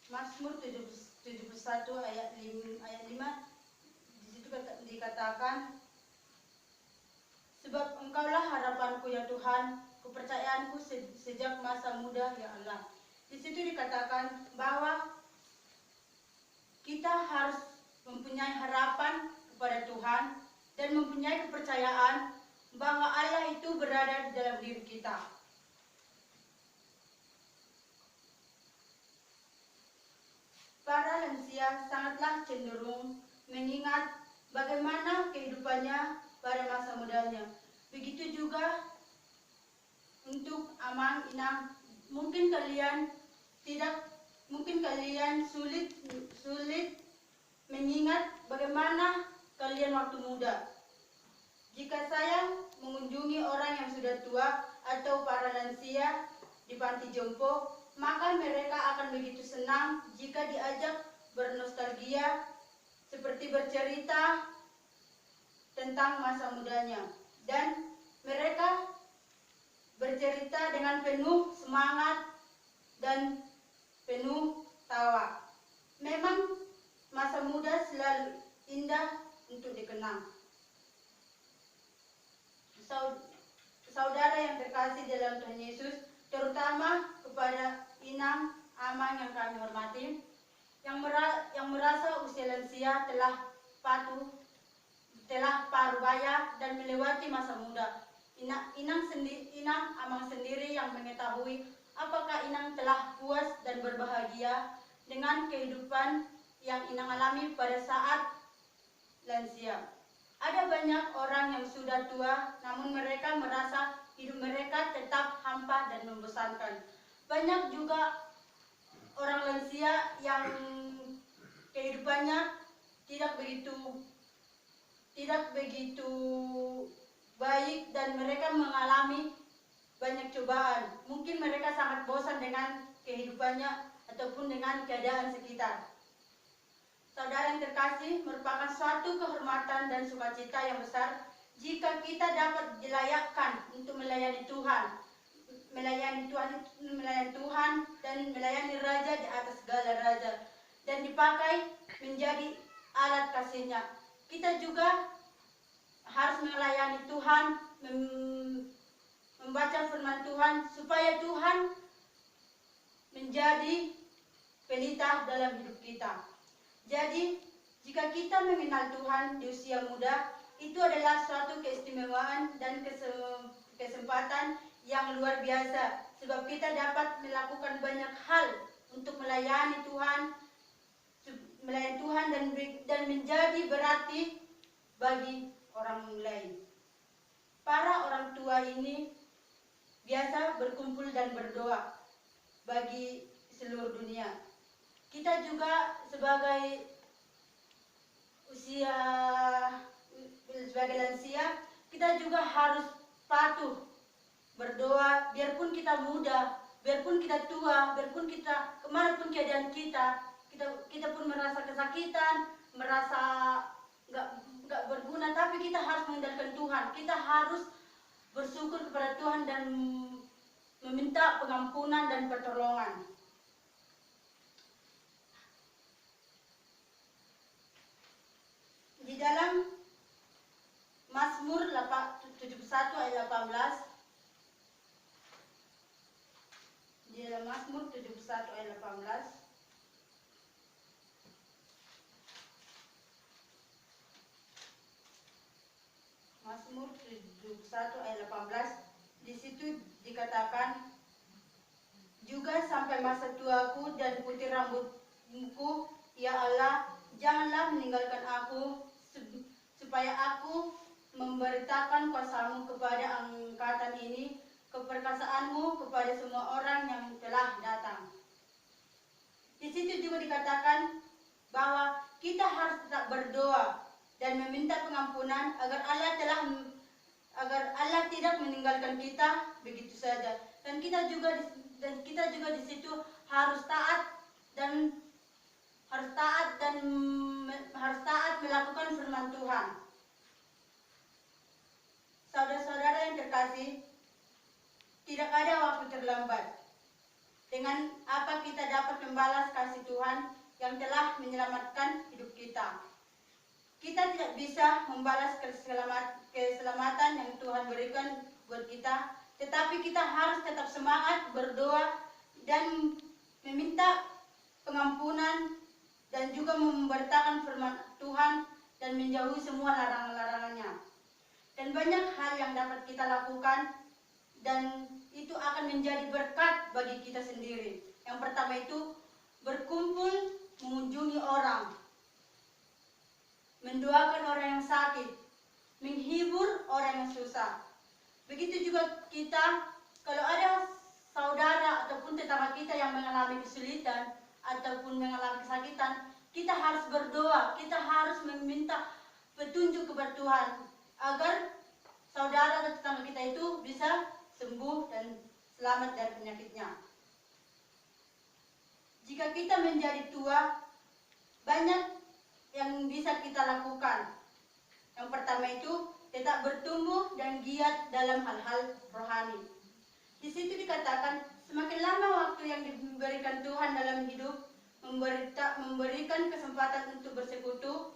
Mazmur 71 ayat 5, di situ dikatakan, sebab Engkaulah harapanku ya Tuhan, kepercayaanku sejak masa muda ya Allah. Di situ dikatakan bahwa kita harus mempunyai harapan kepada Tuhan dan mempunyai kepercayaan bahwa Allah itu berada di dalam diri kita. Para lansia sangatlah cenderung mengingat bagaimana kehidupannya pada masa mudanya. Begitu juga untuk amang inang, mungkin kalian sulit mengingat bagaimana kalian waktu muda. Jika saya mengunjungi orang yang sudah tua atau para lansia di panti jompo, maka mereka akan begitu senang jika diajak bernostalgia, seperti bercerita tentang masa mudanya. Dan mereka bercerita dengan penuh semangat dan penuh tawa. Memang masa muda selalu indah untuk dikenang. Saudara yang terkasih dalam Tuhan Yesus, terutama kepada inang, amang yang kami hormati, yang merasa usia lansia telah parubaya dan melewati masa muda. Inang, amang sendiri yang mengetahui apakah inang telah puas dan berbahagia dengan kehidupan yang inang alami pada saat lansia. Ada banyak orang yang sudah tua, namun mereka merasa hidup mereka tetap hampa dan membosankan. Banyak juga orang lansia yang kehidupannya tidak begitu baik dan mereka mengalami banyak cobaan. Mungkin mereka sangat bosan dengan kehidupannya ataupun dengan keadaan sekitar. Saudara yang terkasih, merupakan suatu kehormatan dan sukacita yang besar jika kita dapat dilayakkan untuk melayani Tuhan, dan melayani Raja di atas segala raja, dan dipakai menjadi alat kasih-Nya. Kita juga harus melayani Tuhan, membaca firman Tuhan, supaya Tuhan menjadi pelita dalam hidup kita. Jadi, jika kita mengenal Tuhan di usia muda, itu adalah suatu keistimewaan dan kesempatan yang luar biasa, sebab kita dapat melakukan banyak hal untuk melayani Tuhan dan menjadi berarti bagi orang lain. Para orang tua ini biasa berkumpul dan berdoa bagi seluruh dunia. Kita juga sebagai lansia, kita juga harus patuh berdoa, biarpun kita muda, biarpun kita tua, biarpun kita kemanapun keadaan kita pun merasa kesakitan, merasa nggak berguna, tapi kita harus mengandalkan Tuhan. Kita harus bersyukur kepada Tuhan dan meminta pengampunan dan pertolongan. Di dalam Mazmur 71 ayat 18, di dalam Mazmur 71 ayat 18, Mazmur 71 ayat 18, di situ dikatakan, juga sampai masa tuaku dan putih rambutku, ya Allah, janganlah meninggalkan aku, supaya aku memberitakan kuasa-Mu kepada angkatan ini, keperkasaanmu kepada semua orang yang telah datang. Di situ juga dikatakan bahwa kita harus tetap berdoa dan meminta pengampunan agar Allah tidak meninggalkan kita begitu saja. Dan kita juga di situ harus taat melakukan firman Tuhan. Saudara-saudara yang terkasih, tidak ada waktu terlambat. Dengan apa kita dapat membalas kasih Tuhan yang telah menyelamatkan hidup kita. Kita tidak bisa membalas keselamatan yang Tuhan berikan buat kita, tetapi kita harus tetap semangat berdoa dan meminta pengampunan dan juga memberitakan firman Tuhan dan menjauhi semua larangan-larangannya. Dan banyak hal yang dapat kita lakukan dan itu akan menjadi berkat bagi kita sendiri. Yang pertama itu berkumpul, mengunjungi orang, mendoakan orang yang sakit, menghibur orang yang susah. Begitu juga kita, kalau ada saudara ataupun tetangga kita yang mengalami kesulitan ataupun mengalami kesakitan, kita harus berdoa, kita harus meminta petunjuk kepada Tuhan agar saudara atau tetangga kita itu bisa sembuh dan selamat dari penyakitnya. Jika kita menjadi tua, banyak yang bisa kita lakukan. Yang pertama itu tetap bertumbuh dan giat dalam hal-hal rohani. Di situ dikatakan semakin lama waktu yang diberikan Tuhan dalam hidup, memberikan kesempatan untuk bersekutu,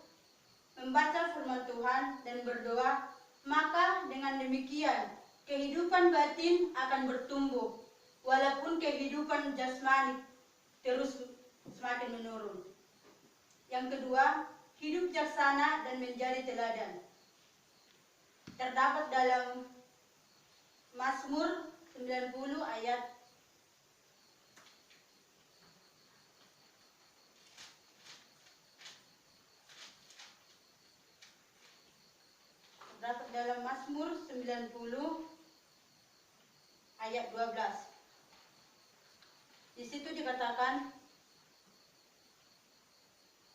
membaca firman Tuhan dan berdoa, maka dengan demikian kehidupan batin akan bertumbuh, walaupun kehidupan jasmani terus semakin menurun. Yang kedua, hidup bijaksana dan menjadi teladan. Terdapat dalam Mazmur 90 ayat terdapat dalam Mazmur 90 ayat 12. Di situ dikatakan,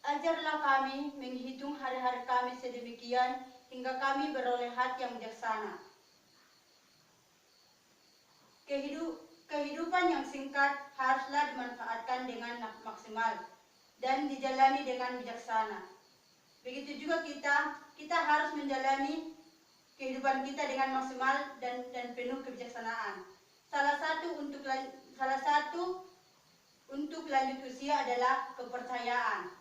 ajarlah kami menghitung hari-hari kami sedemikian hingga kami beroleh hati yang bijaksana. Kehidupan yang singkat haruslah dimanfaatkan dengan maksimal dan dijalani dengan bijaksana. Begitu juga kita harus menjalani kehidupan kita dengan maksimal dan penuh kebijaksanaan. Salah satu untuk lanjut usia adalah kepercayaan.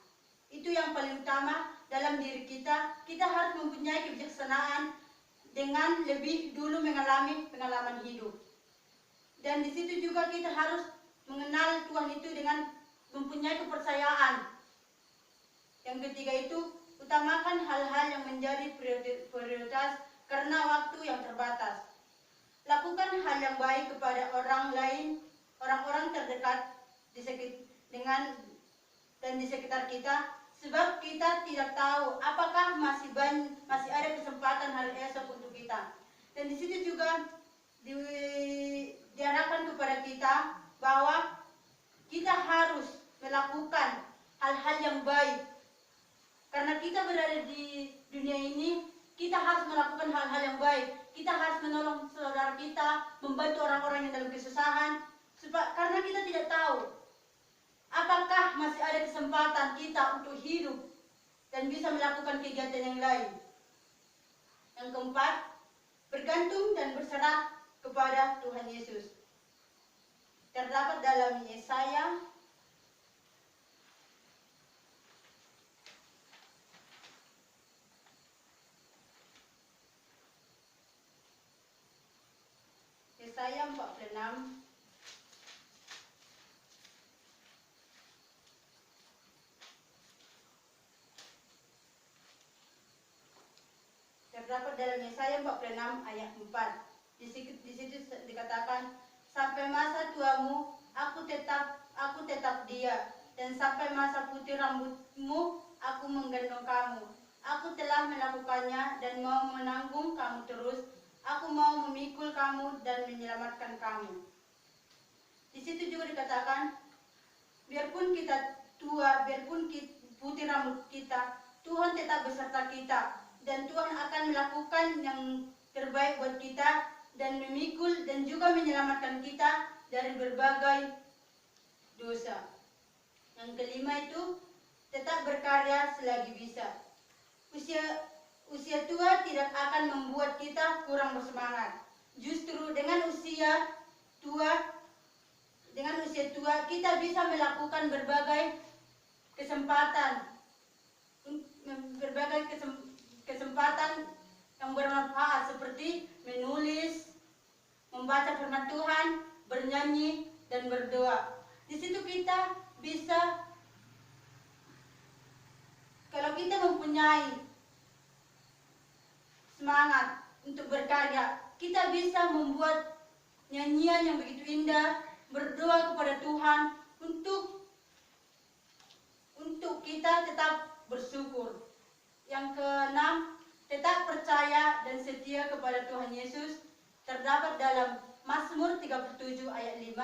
Itu yang paling utama dalam diri kita. Kita harus mempunyai kebijaksanaan dengan lebih dulu mengalami pengalaman hidup. Dan di situ juga kita harus mengenal Tuhan itu dengan mempunyai kepercayaan. Yang ketiga itu, utamakan hal-hal yang menjadi prioritas karena waktu yang terbatas. Lakukan hal yang baik kepada orang lain, orang-orang terdekat di sekitar kita, sebab kita tidak tahu apakah masih ada kesempatan hari esok untuk kita. Dan di situ juga diarahkan kepada kita bahwa kita harus melakukan hal-hal yang baik. Karena kita berada di dunia ini, kita harus melakukan hal-hal yang baik. Kita harus menolong saudara kita, membantu orang-orang yang dalam kesusahan, karena kita tidak tahu apakah masih ada kesempatan kita untuk hidup dan bisa melakukan kegiatan yang lain. Yang keempat, bergantung dan berserah kepada Tuhan Yesus. Terdapat dalam Yesaya Yesaya 46 terdapat dalam Yesaya 46 ayat 4. Di situ dikatakan, sampai masa tuamu aku tetap dia, dan sampai masa putih rambutmu aku menggendong kamu. Aku telah melakukannya dan mau menanggung kamu terus. Aku mau memikul kamu dan menyelamatkan kamu. Di situ juga dikatakan, biarpun kita tua, biarpun putih rambut kita, Tuhan tetap beserta kita. Dan Tuhan akan melakukan yang terbaik buat kita dan memikul dan juga menyelamatkan kita dari berbagai dosa. Yang kelima itu, tetap berkarya selagi bisa. Usia tua tidak akan membuat kita kurang bersemangat. Justru dengan usia tua kita bisa melakukan berbagai kesempatan yang bermanfaat seperti menulis, membaca firman Tuhan, bernyanyi dan berdoa. Di situ kita bisa, kalau kita mempunyai semangat untuk berkarya. Kita bisa membuat nyanyian yang begitu indah, berdoa kepada Tuhan untuk kita tetap bersyukur. Yang keenam, tetap percaya dan setia kepada Tuhan Yesus, terdapat dalam Mazmur 37 ayat 5.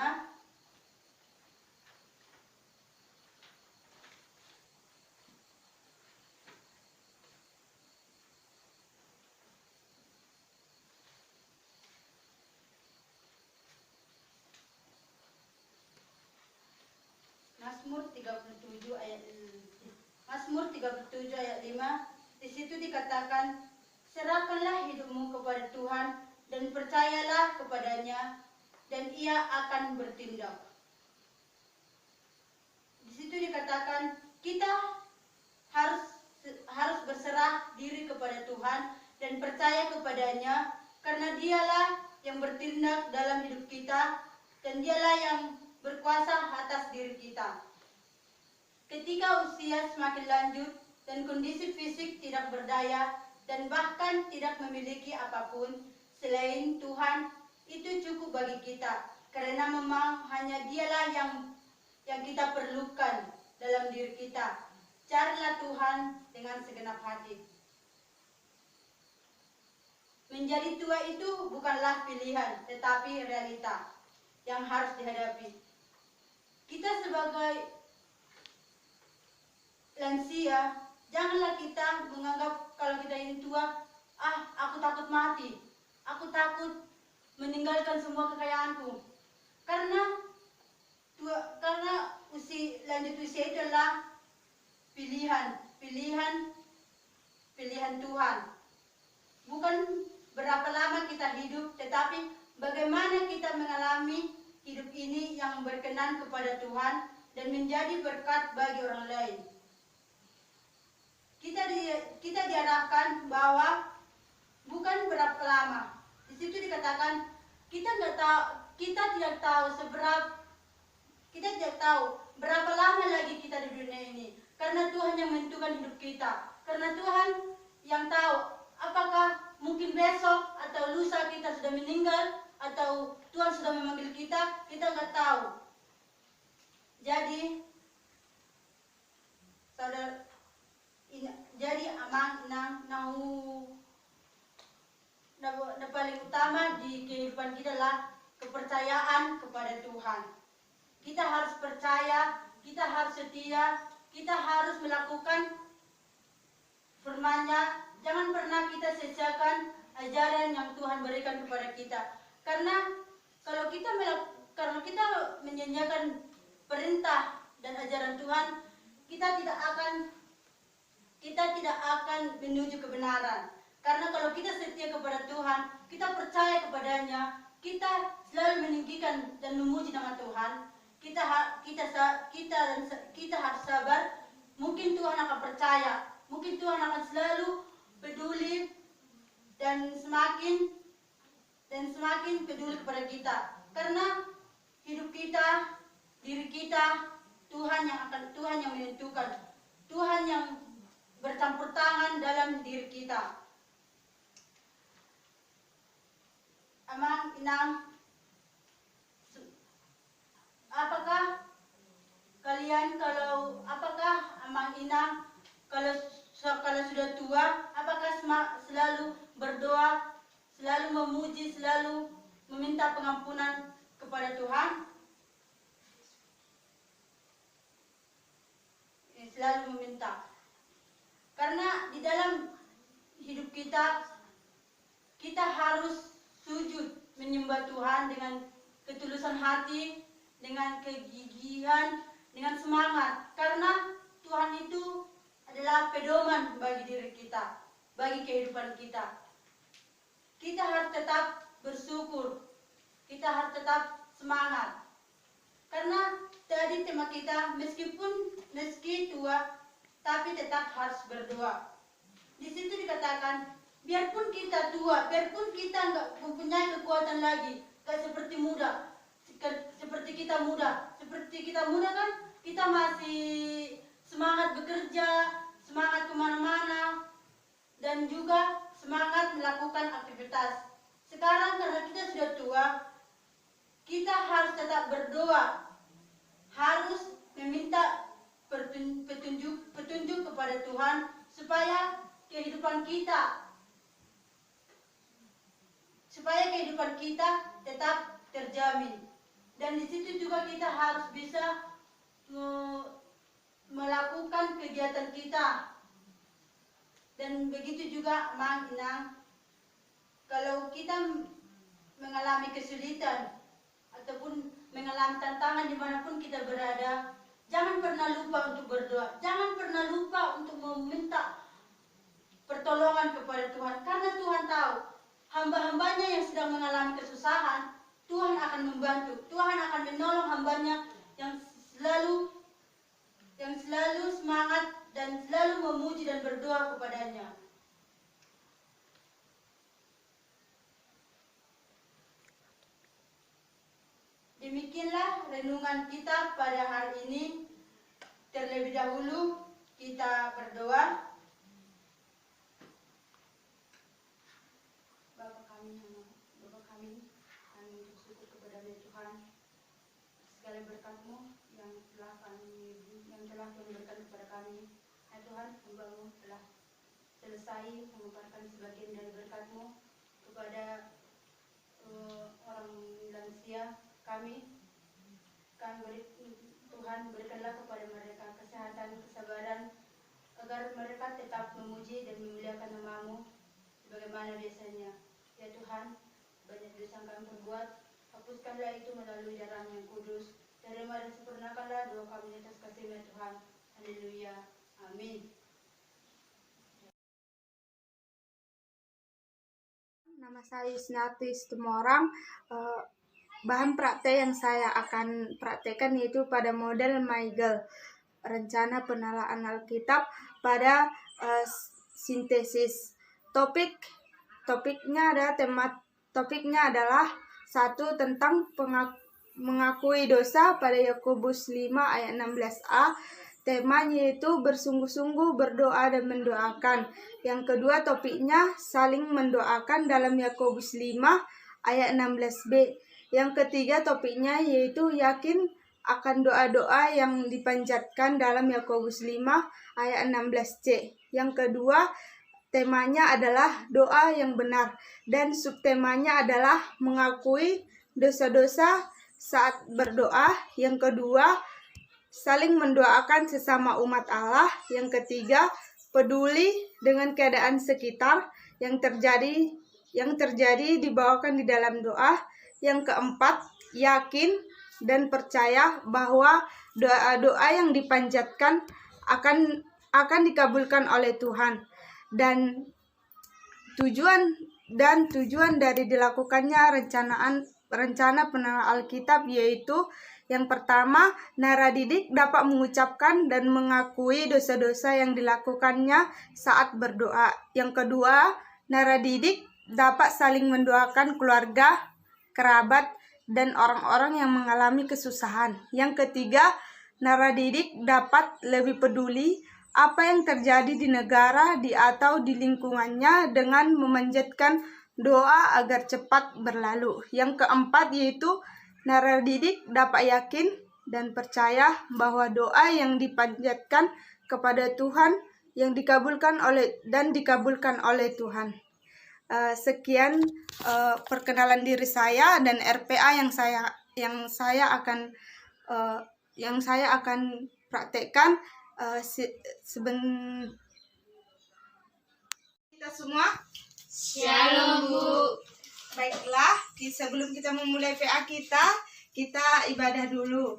Mazmur 37 ayat 5. Di situ dikatakan, serahkanlah hidupmu kepada Tuhan dan percayalah kepadanya, dan Ia akan bertindak. Di situ dikatakan kita harus berserah diri kepada Tuhan dan percaya kepadanya, karena Dialah yang bertindak dalam hidup kita dan Dialah yang berkuasa atas diri kita. Ketika usia semakin lanjut dan kondisi fisik tidak berdaya dan bahkan tidak memiliki apapun selain Tuhan, itu cukup bagi kita, karena memang hanya Dialah yang kita perlukan dalam diri kita. Carilah Tuhan dengan segenap hati. Menjadi tua itu bukanlah pilihan, tetapi realita yang harus dihadapi. Kita sebagai lansia, janganlah kita menganggap kalau kita ini tua, aku takut mati, aku takut meninggalkan semua kekayaanku. Karena lanjut usia itu adalah pilihan Tuhan. Bukan berapa lama kita hidup, tetapi bagaimana kita mengalami hidup ini yang berkenan kepada Tuhan dan menjadi berkat bagi orang lain. Kita diarahkan bahwa bukan berapa lama. Di situ dikatakan kita tidak tahu berapa lama lagi kita di dunia ini. Karena Tuhan yang menentukan hidup kita. Karena Tuhan yang tahu apakah mungkin besok atau lusa kita sudah meninggal atau Tuhan sudah memanggil kita nggak tahu. Jadi saudara, jadi amang paling utama di kehidupan kita adalah kepercayaan kepada Tuhan. Kita harus percaya, kita harus setia, kita harus melakukan firman-Nya. Jangan pernah kita sia-siakan ajaran yang Tuhan berikan kepada kita. Karena kalau kita menyanyiakan perintah dan ajaran Tuhan, kita tidak akan menuju kebenaran. Karena kalau kita setia kepada Tuhan, kita percaya kepadanya, kita selalu meninggikan dan memuji nama Tuhan, kita harus sabar. Mungkin Tuhan akan percaya, mungkin Tuhan akan selalu peduli dan semakin peduli kepada kita. Karena hidup kita, diri kita, Tuhan yang menentukan, Tuhan yang bercampur tangan dalam diri kita. Amang inang, apakah amang inang kalau sudah tua, apakah selalu berdoa, selalu memuji, selalu meminta pengampunan kepada Tuhan? Selalu meminta. Karena di dalam hidup kita harus sujud menyembah Tuhan dengan ketulusan hati, dengan kegigihan, dengan semangat. Karena Tuhan itu adalah pedoman bagi diri kita, bagi kehidupan kita. Kita harus tetap bersyukur, kita harus tetap semangat. Karena tadi tema kita, meski tua, tapi tetap harus berdoa. Di situ dikatakan, biarpun kita tua, biarpun kita nggak mempunyai kekuatan lagi, kayak seperti kita muda kan, kita masih semangat bekerja, semangat kemana-mana, dan juga semangat melakukan aktivitas. Sekarang karena kita sudah tua, kita harus tetap berdoa, harus meminta petunjuk kepada Tuhan supaya kehidupan kita tetap terjamin. Dan di situ juga kita harus bisa melakukan kegiatan kita. Dan begitu juga Mang Inang, kalau kita mengalami kesulitan ataupun mengalami tantangan dimanapun kita berada, jangan pernah lupa untuk berdoa, jangan pernah lupa untuk meminta pertolongan kepada Tuhan, karena Tuhan tahu hamba-hambanya yang sedang mengalami kesusahan, Tuhan akan membantu, Tuhan akan menolong hambanya yang selalu semangat dan selalu memuji dan berdoa kepadanya. Demikianlah renungan kita pada hari ini. Terlebih dahulu kita berdoa. Bapa kami, kami bersyukur kepada Tuhan segala berkat-Mu yang telah Tuhan berikan kepada kami. Ya Tuhan, hamba-Mu telah selesai mengumpulkan sebagian dari berkat-Mu kepada orang lansia kami Tuhan, berikanlah kepada mereka kesehatan, kesabaran, agar mereka tetap memuji dan memuliakan nama-Mu sebagaimana biasanya. Ya Tuhan, banyak dosa yang kami perbuat, hapuskanlah itu melalui darah yang kudus. Terima dan sempurnakanlah doa kami atas kasih-Mu ya Tuhan. Haleluya. Amin. Nama saya Yusnati Tumorang. Bahan praktek yang saya akan praktekkan yaitu pada model Maigel, rencana penelaan Alkitab pada sintesis. Topiknya adalah 1 tentang mengakui dosa pada Yakobus 5 ayat 16a. Temanya yaitu bersungguh-sungguh berdoa dan mendoakan. Yang kedua topiknya saling mendoakan dalam Yakobus 5 ayat 16b. Yang ketiga topiknya yaitu yakin akan doa-doa yang dipanjatkan dalam Yakobus 5 ayat 16c. Yang kedua temanya adalah doa yang benar dan subtemanya adalah mengakui dosa-dosa saat berdoa. Yang kedua saling mendoakan sesama umat Allah. Yang ketiga peduli dengan keadaan sekitar yang terjadi dibawakan di dalam doa. Yang keempat, yakin dan percaya bahwa doa-doa yang dipanjatkan akan dikabulkan oleh Tuhan. Dan tujuan dari dilakukannya rencana penelaan Alkitab yaitu yang pertama, naradidik dapat mengucapkan dan mengakui dosa-dosa yang dilakukannya saat berdoa. Yang kedua, naradidik dapat saling mendoakan keluarga, kerabat, dan orang-orang yang mengalami kesusahan. Yang ketiga, naradidik dapat lebih peduli apa yang terjadi di negara atau di lingkungannya dengan memanjatkan doa agar cepat berlalu. Yang keempat yaitu naradidik dapat yakin dan percaya bahwa doa yang dipanjatkan kepada Tuhan yang dikabulkan oleh Tuhan. Sekian perkenalan diri saya dan RPA yang saya akan praktekkan kita semua. Shalom Bu. Baiklah, sebelum kita memulai PA kita ibadah dulu.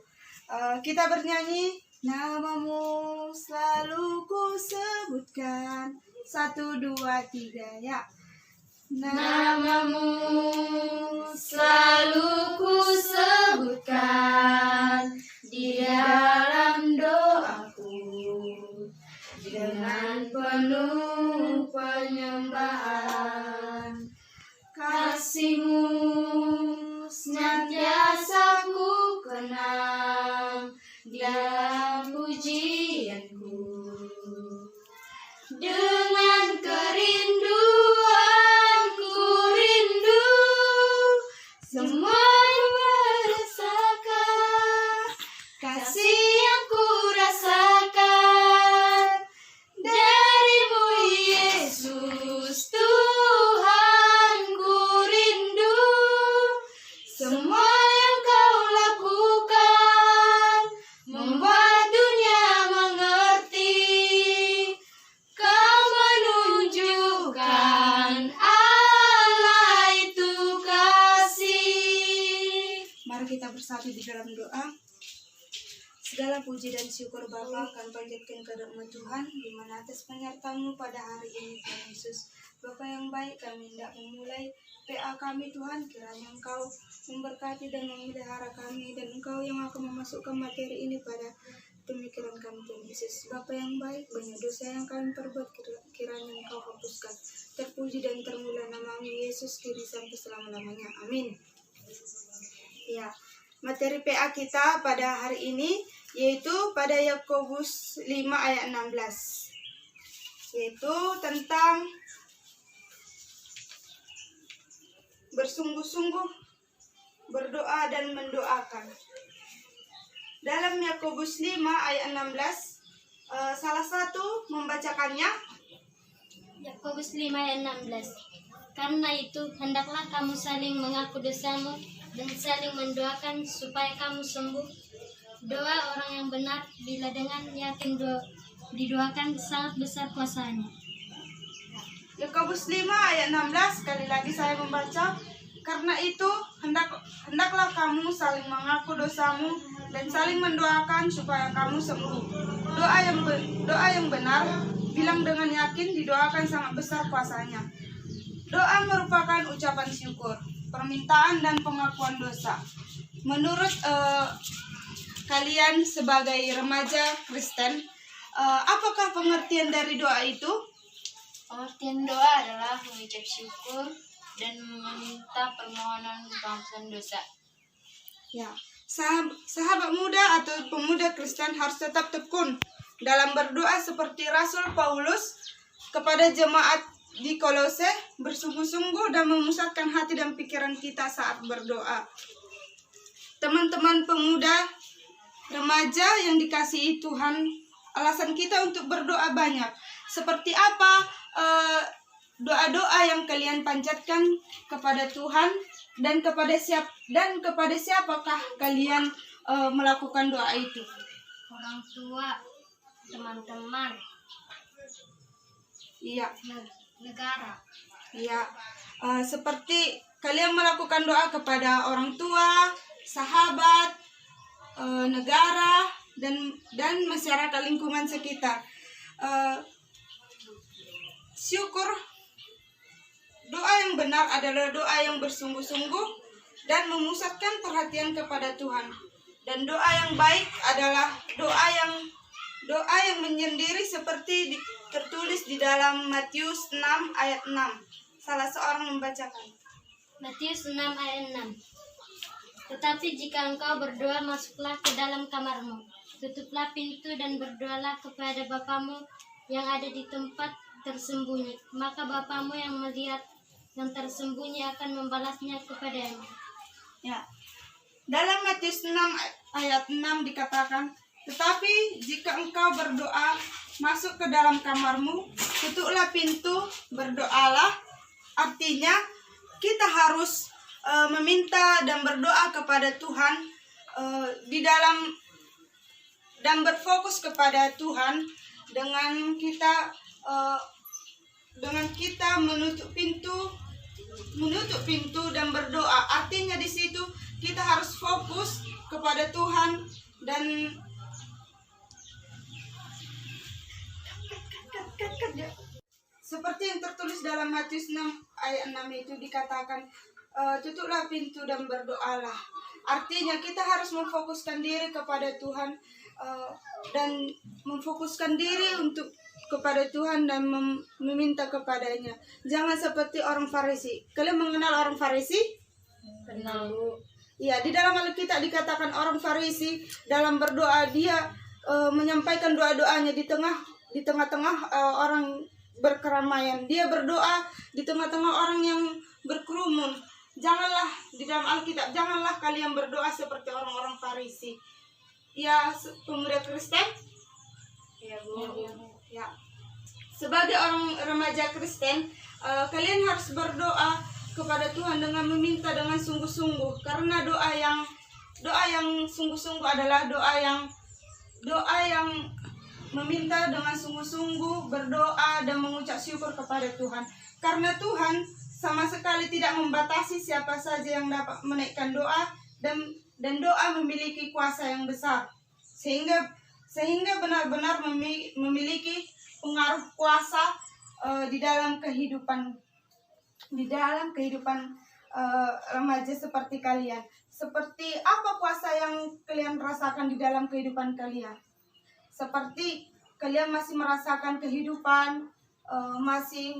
Kita bernyanyi, namamu selalu ku sebutkan. 1, 2, 3 ya. Namamu selalu ku sebutkan di dalam doaku dengan penuh penyembahan. Kasih-Mu senantiasa ku kenang dalam pujianku. Dengan kerinduan kita bersatu di dalam doa. Segala puji dan syukur Bapa akan panjatkan kepada Tuhan, di mana atas penyertamu pada hari ini Tuhan Yesus. Bapa yang baik, kami hendak memulai PA kami Tuhan, kiranya Engkau memberkati dan memelihara kami, dan Engkau yang akan memasukkan materi ini pada pemikiran kami Tuhan Yesus. Bapa yang baik, banyak dosa yang kami perbuat, kiranya Engkau hapuskan. Terpuji dan termulia nama-Mu Yesus, kini sampai selama-lamanya. Amin. Ya, materi PA kita pada hari ini yaitu pada Yakobus 5 ayat 16, yaitu tentang bersungguh-sungguh berdoa dan mendoakan. Dalam Yakobus 5 ayat 16, salah satu membacakannya. Yakobus 5 ayat 16. Karena itu hendaklah kamu saling mengaku dosamu dan saling mendoakan supaya kamu sembuh. Doa orang yang benar bila dengan yakin didoakan sangat besar kuasanya. Yakobus 5 ayat 16, sekali lagi saya membaca. Karena itu hendaklah kamu saling mengaku dosamu dan saling mendoakan supaya kamu sembuh. Doa yang benar bilang dengan yakin didoakan sangat besar kuasanya. Doa merupakan ucapan syukur, permintaan dan pengakuan dosa. Menurut kalian sebagai remaja Kristen, apakah pengertian dari doa itu? Pengertian doa adalah mengucap syukur dan meminta permohonan pengampunan dosa. Ya, sahabat muda atau pemuda Kristen harus tetap tekun dalam berdoa seperti Rasul Paulus kepada jemaat di Kolose, bersungguh-sungguh dan memusatkan hati dan pikiran kita saat berdoa. Teman-teman pemuda, remaja yang dikasihi Tuhan, alasan kita untuk berdoa banyak. Seperti apa doa-doa yang kalian panjatkan kepada Tuhan dan kepada siapakah kalian melakukan doa itu? Orang tua, teman-teman, Iya, negara. iya. Seperti kalian melakukan doa kepada orang tua, sahabat, negara dan masyarakat lingkungan sekitar. Syukur, doa yang benar adalah doa yang bersungguh-sungguh dan memusatkan perhatian kepada Tuhan. Dan doa yang baik adalah doa yang menyendiri seperti tertulis di dalam Matius 6 ayat 6. Salah seorang membacakan. Matius 6 ayat 6. Tetapi jika engkau berdoa, masuklah ke dalam kamarmu, tutuplah pintu dan berdoalah kepada Bapamu yang ada di tempat tersembunyi. Maka Bapamu yang melihat yang tersembunyi akan membalasnya kepadamu. Ya. Dalam Matius 6 ayat 6 dikatakan, tetapi jika engkau berdoa, masuk ke dalam kamarmu, tutuplah pintu, berdoalah. Artinya kita harus meminta dan berdoa kepada Tuhan di dalam dan berfokus kepada Tuhan dengan kita menutup pintu dan berdoa. Artinya di situ kita harus fokus kepada Tuhan dan seperti yang tertulis dalam Matius 6 ayat 6 itu dikatakan, tutuplah pintu dan berdoalah. Artinya kita harus memfokuskan diri kepada Tuhan dan memfokuskan diri kepada Tuhan dan meminta kepadanya. Jangan seperti orang Farisi. Kalian mengenal orang Farisi? Kenal. Ya, di dalam Alkitab dikatakan orang Farisi dalam berdoa dia menyampaikan doa-doanya di tengah-tengah orang berkeramaian. Dia berdoa di tengah-tengah orang yang berkerumun. Janganlah di dalam Alkitab, janganlah kalian berdoa seperti orang-orang Farisi. Ya, pemuda Kristen? Ya, Bu. Ya. Sebagai orang remaja Kristen, kalian harus berdoa kepada Tuhan dengan meminta dengan sungguh-sungguh, karena doa yang sungguh-sungguh adalah doa yang meminta dengan sungguh-sungguh, berdoa dan mengucap syukur kepada Tuhan. Karena Tuhan sama sekali tidak membatasi siapa saja yang dapat menaikkan doa dan doa memiliki kuasa yang besar sehingga benar-benar memiliki pengaruh kuasa di dalam kehidupan remaja seperti kalian. Seperti apa kuasa yang kalian rasakan di dalam kehidupan kalian? Seperti kalian masih merasakan kehidupan, masih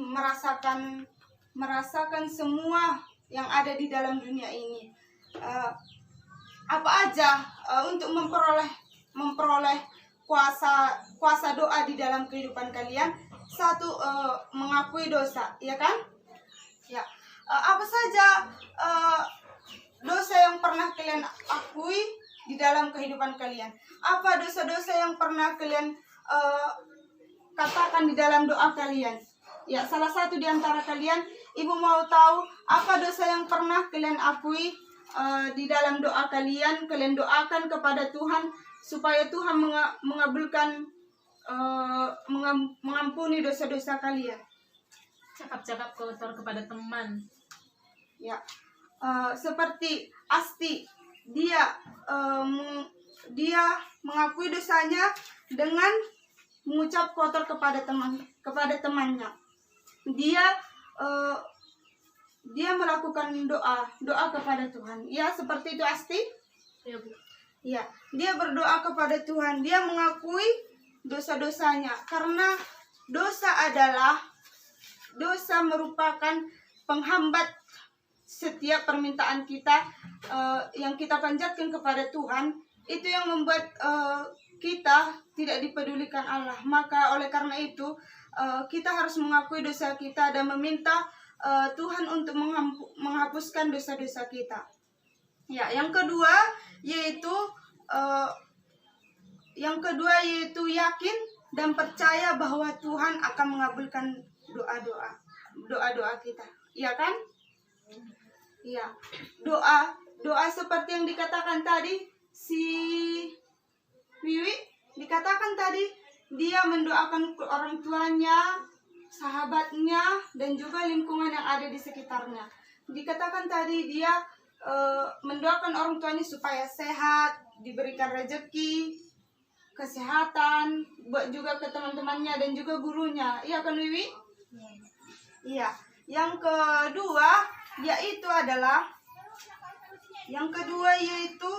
merasakan semua yang ada di dalam dunia ini. Apa aja untuk memperoleh kuasa doa di dalam kehidupan kalian? Satu, mengakui dosa, ya kan? Ya. Apa saja dosa yang pernah kalian akui di dalam kehidupan kalian? Apa dosa-dosa yang pernah kalian katakan di dalam doa kalian? Ya, salah satu di antara kalian, ibu mau tahu apa dosa yang pernah kalian akui di dalam doa kalian. Kalian doakan kepada Tuhan supaya Tuhan mengabulkan, mengampuni dosa-dosa kalian. Cakap-cakap kotor kepada teman. Ya, seperti Asti, dia mengakui dosanya dengan mengucap kotor kepada temannya. Dia melakukan doa kepada Tuhan. Ya, seperti itu Asti. Ya, Bu. Ya, dia berdoa kepada Tuhan. Dia mengakui dosa-dosanya karena dosa merupakan penghambat setiap permintaan kita yang kita panjatkan kepada Tuhan. Itu yang membuat kita tidak dipedulikan Allah. Maka oleh karena itu kita harus mengakui dosa kita dan meminta Tuhan untuk menghapuskan dosa-dosa kita. Ya, yang kedua yaitu yakin dan percaya bahwa Tuhan akan mengabulkan doa-doa kita. Iya kan? Iya. Doa seperti yang dikatakan tadi si Wiwi dikatakan tadi, dia mendoakan orang tuanya, sahabatnya, dan juga lingkungan yang ada di sekitarnya. Dikatakan tadi dia mendoakan orang tuanya supaya sehat, diberikan rezeki, kesehatan, buat juga ke teman-temannya dan juga gurunya. Iya kan Wiwi? Iya. Yang kedua yaitu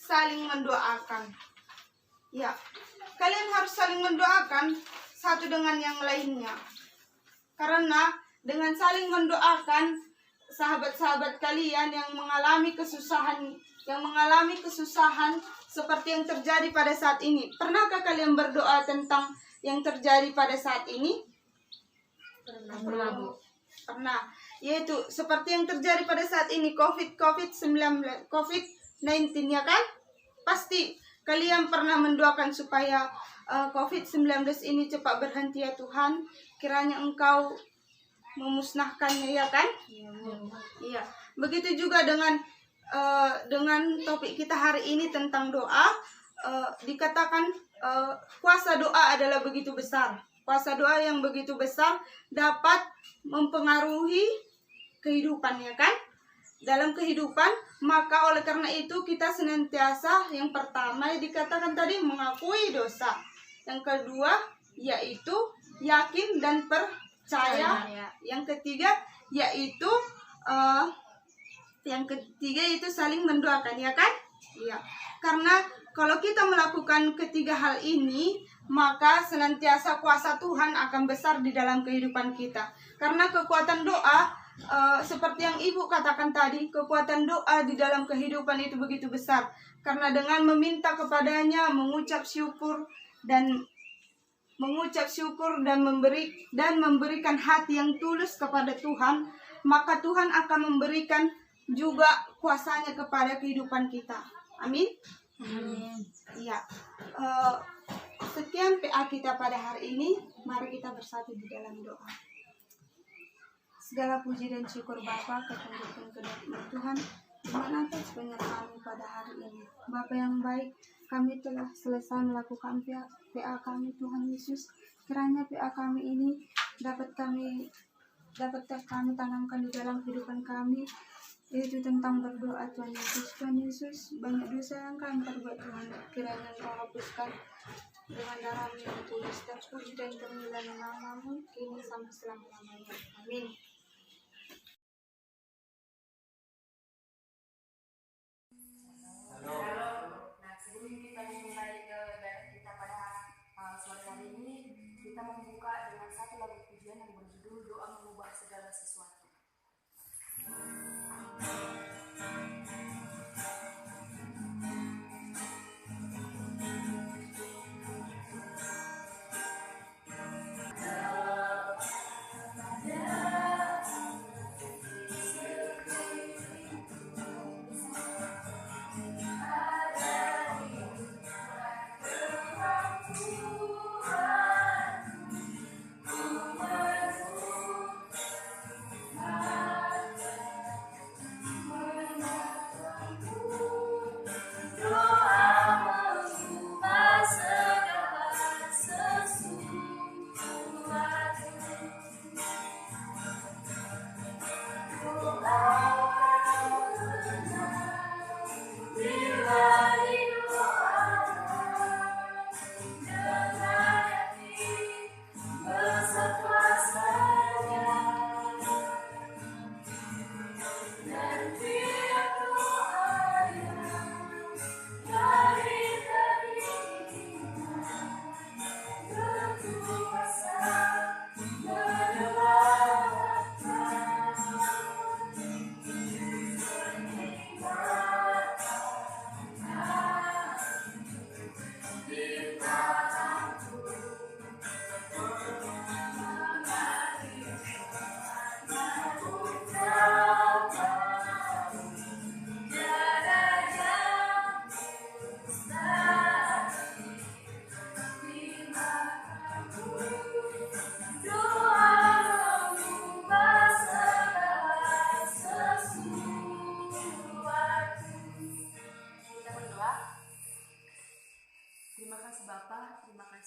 saling mendoakan. Ya, kalian harus saling mendoakan satu dengan yang lainnya. Karena dengan saling mendoakan sahabat-sahabat kalian yang mengalami kesusahan seperti yang terjadi pada saat ini. Pernahkah kalian berdoa tentang yang terjadi pada saat ini? Pernah, Bu. Pernah. Yaitu seperti yang terjadi pada saat ini, COVID-19, ya kan? Pasti kalian pernah mendoakan supaya COVID-19 ini cepat berhenti ya Tuhan. Kiranya Engkau memusnahkannya, ya kan? Iya. Begitu juga dengan topik kita hari ini tentang doa. Dikatakan kuasa doa adalah begitu besar. Kuasa doa yang begitu besar dapat mempengaruhi kehidupan, ya kan? Dalam kehidupan, maka oleh karena itu kita senantiasa, yang pertama dikatakan tadi mengakui dosa. Yang kedua yaitu yakin dan percaya. Yang ketiga yaitu saling mendoakan, ya kan? Iya. Karena kalau kita melakukan ketiga hal ini, maka senantiasa kuasa Tuhan akan besar di dalam kehidupan kita. Karena kekuatan doa, seperti yang Ibu katakan tadi, kekuatan doa di dalam kehidupan itu begitu besar. Karena dengan meminta kepadanya, mengucap syukur dan memberikan hati yang tulus kepada Tuhan, maka Tuhan akan memberikan juga kuasanya kepada kehidupan kita. Amin. Ya. Sekian PA kita pada hari ini. Mari kita bersatu di dalam doa. Segala puji dan syukur Bapa ketunjukan kedatangan Tuhan di mana atas penyertaan pada hari ini. Bapa yang baik, kami telah selesai melakukan PA kami Tuhan Yesus. Kiranya PA kami ini dapat kami dapat kami tanamkan di dalam kehidupan kami, yaitu tentang berdoa. Tuhan Yesus, banyak dosa yang kami perbuat Tuhan, kiranya Engkau hapuskan dengan darah-Mu yang tulus, terpuji dan termuliaan nama-Mu kini sampai selama-lamanya. Amin. Nah, sebelum kita memulai ibadah kita pada sore hari ini, kita membuka dengan satu lagu pujian yang berjudul Doa Mengubah Segala Sesuatu.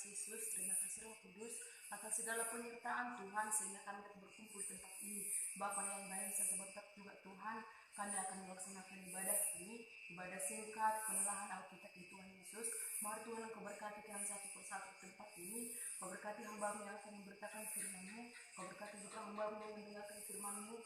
Yesus, terima kasih Roh Kudus atas segala penyertaan Tuhan sehingga kami dapat berkumpul di tempat ini. Bapa yang baik serta berkat juga Tuhan, kami akan melaksanakan ibadah ini, ibadah singkat penelahan Alkitab di Tuhan Yesus. Mari Tuhan Engkau berkati kami satu persatu tempat ini, Kau berkati hamba-Mu yang akan memberitakan firman-Mu, Kau berkati juga hamba-Mu yang mendengarkan firman-Mu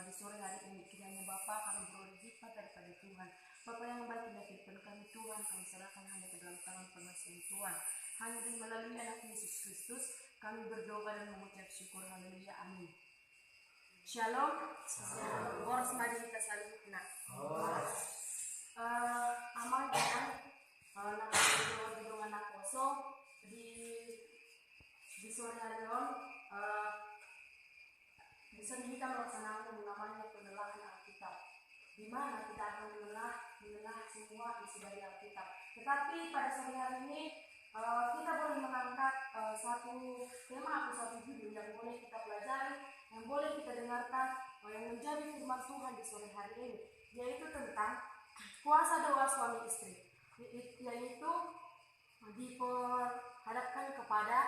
di sore hari ini. Kiranya Bapa kami beroleh hikmat daripada Tuhan. Bapa yang baik, kehidupan kami Tuhan, kami serahkan hanya ke dalam tangan pengasihan Tuhan. Hanya dengan melalui anak Yesus Kristus kami berdoa dan mengucap syukur. Haleluya, amin. Shalom. Boros mari kita saling kenal. Amal dengan anak kosong di sore hari ini bisa kita melaksanakan namanya penelahan Alkitab, di mana kita akan menelaah semua isi dari Alkitab. Tetapi pada sore hari ini kita boleh mengangkat satu tema atau satu judul yang boleh kita pelajari, yang boleh kita dengarkan, yang menjadi firman Tuhan di sore hari ini, yaitu tentang kuasa doa suami istri, yaitu diperhadapkan kepada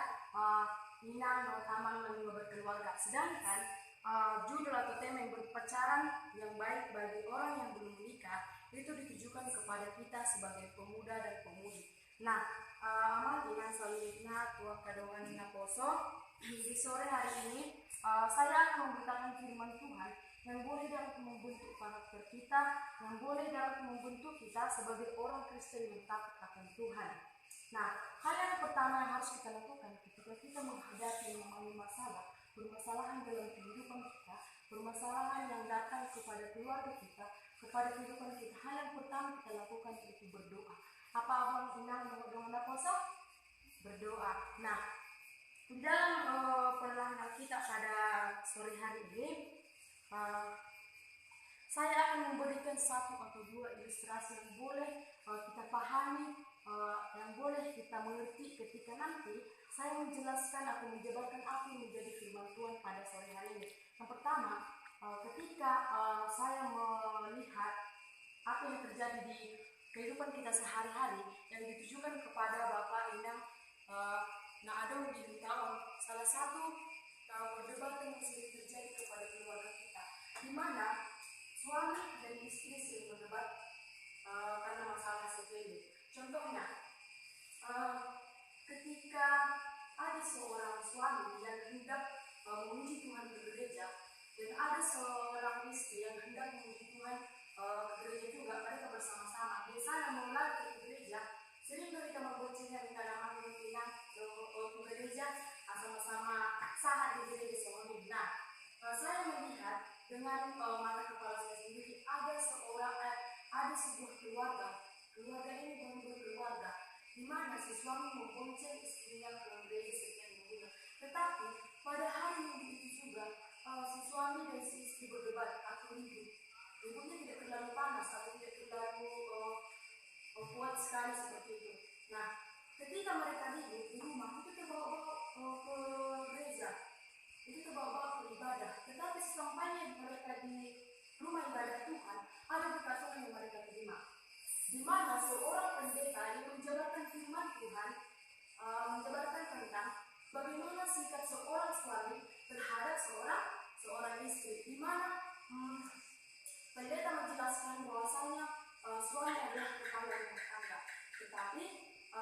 inang aman dan berkeluarga. Sedangkan judul atau tema yang berpacaran yang baik bagi orang yang belum menikah itu ditujukan kepada kita sebagai pemuda dan pemudi. Nah, amal inang salihna tua kadoan na poso di sore hari ini saya akan memberitakan firman Tuhan yang boleh dapat membentuk karakter kita, yang boleh dapat membentuk kita sebagai orang Kristen yang takut akan Tuhan. Nah, hal yang pertama yang harus kita lakukan ketika kita menghadapi masalah, permasalahan dalam kehidupan kita, permasalahan yang datang kepada keluarga kita, kepada kehidupan kita, hal yang pertama kita lakukan itu berdoa. Apa abang inang dengan kosong? Berdoa. Nah, di dalam penelahan kita pada sore hari ini, saya akan memberikan satu atau dua ilustrasi yang boleh kita pahami, yang boleh kita mengerti ketika nanti saya menjelaskan atau menjabarkan apa yang menjadi firman Tuhan pada sore hari ini. Yang pertama, ketika saya melihat apa yang terjadi di kehidupan kita sehari-hari yang ditujukan kepada Bapak Inang Naadong di tahun, salah satu perdebatan yang sering terjadi kepada ada seorang istri yang hendak menuju Tuhan ke gereja juga, mereka bersama-sama. Biasanya mengulang ke gereja, sering mereka memboncengnya minta nama pimpinan ke gereja, sama-sama saat di gereja selama ini. Nah, saya melihat dengan mata kepala saya sendiri ada sebuah keluarga ini belum berkeluarga, di mana si suami membonceng istrinya ke gereja setiap minggu. Tetapi pada hari minggu itu juga si suami dan si istri berdebat atau ribut. Ributnya tidak terlalu panas atau tidak terlalu kuat sekali seperti itu. Nah, ketika mereka ribut di rumah itu terbawa-bawa ke gereja, itu terbawa-bawa ke ibadah. Tetapi sesampainya mereka di rumah ibadah Tuhan, ada perkataan yang mereka terima, di mana seorang pendeta yang menjabarkan firman Tuhan, menjabarkan tentang bagaimana sikap seorang suami terhadap seorang istri, di mana pendeta menjelaskan bahwasanya suami adalah kepala rumah tangga. Tetapi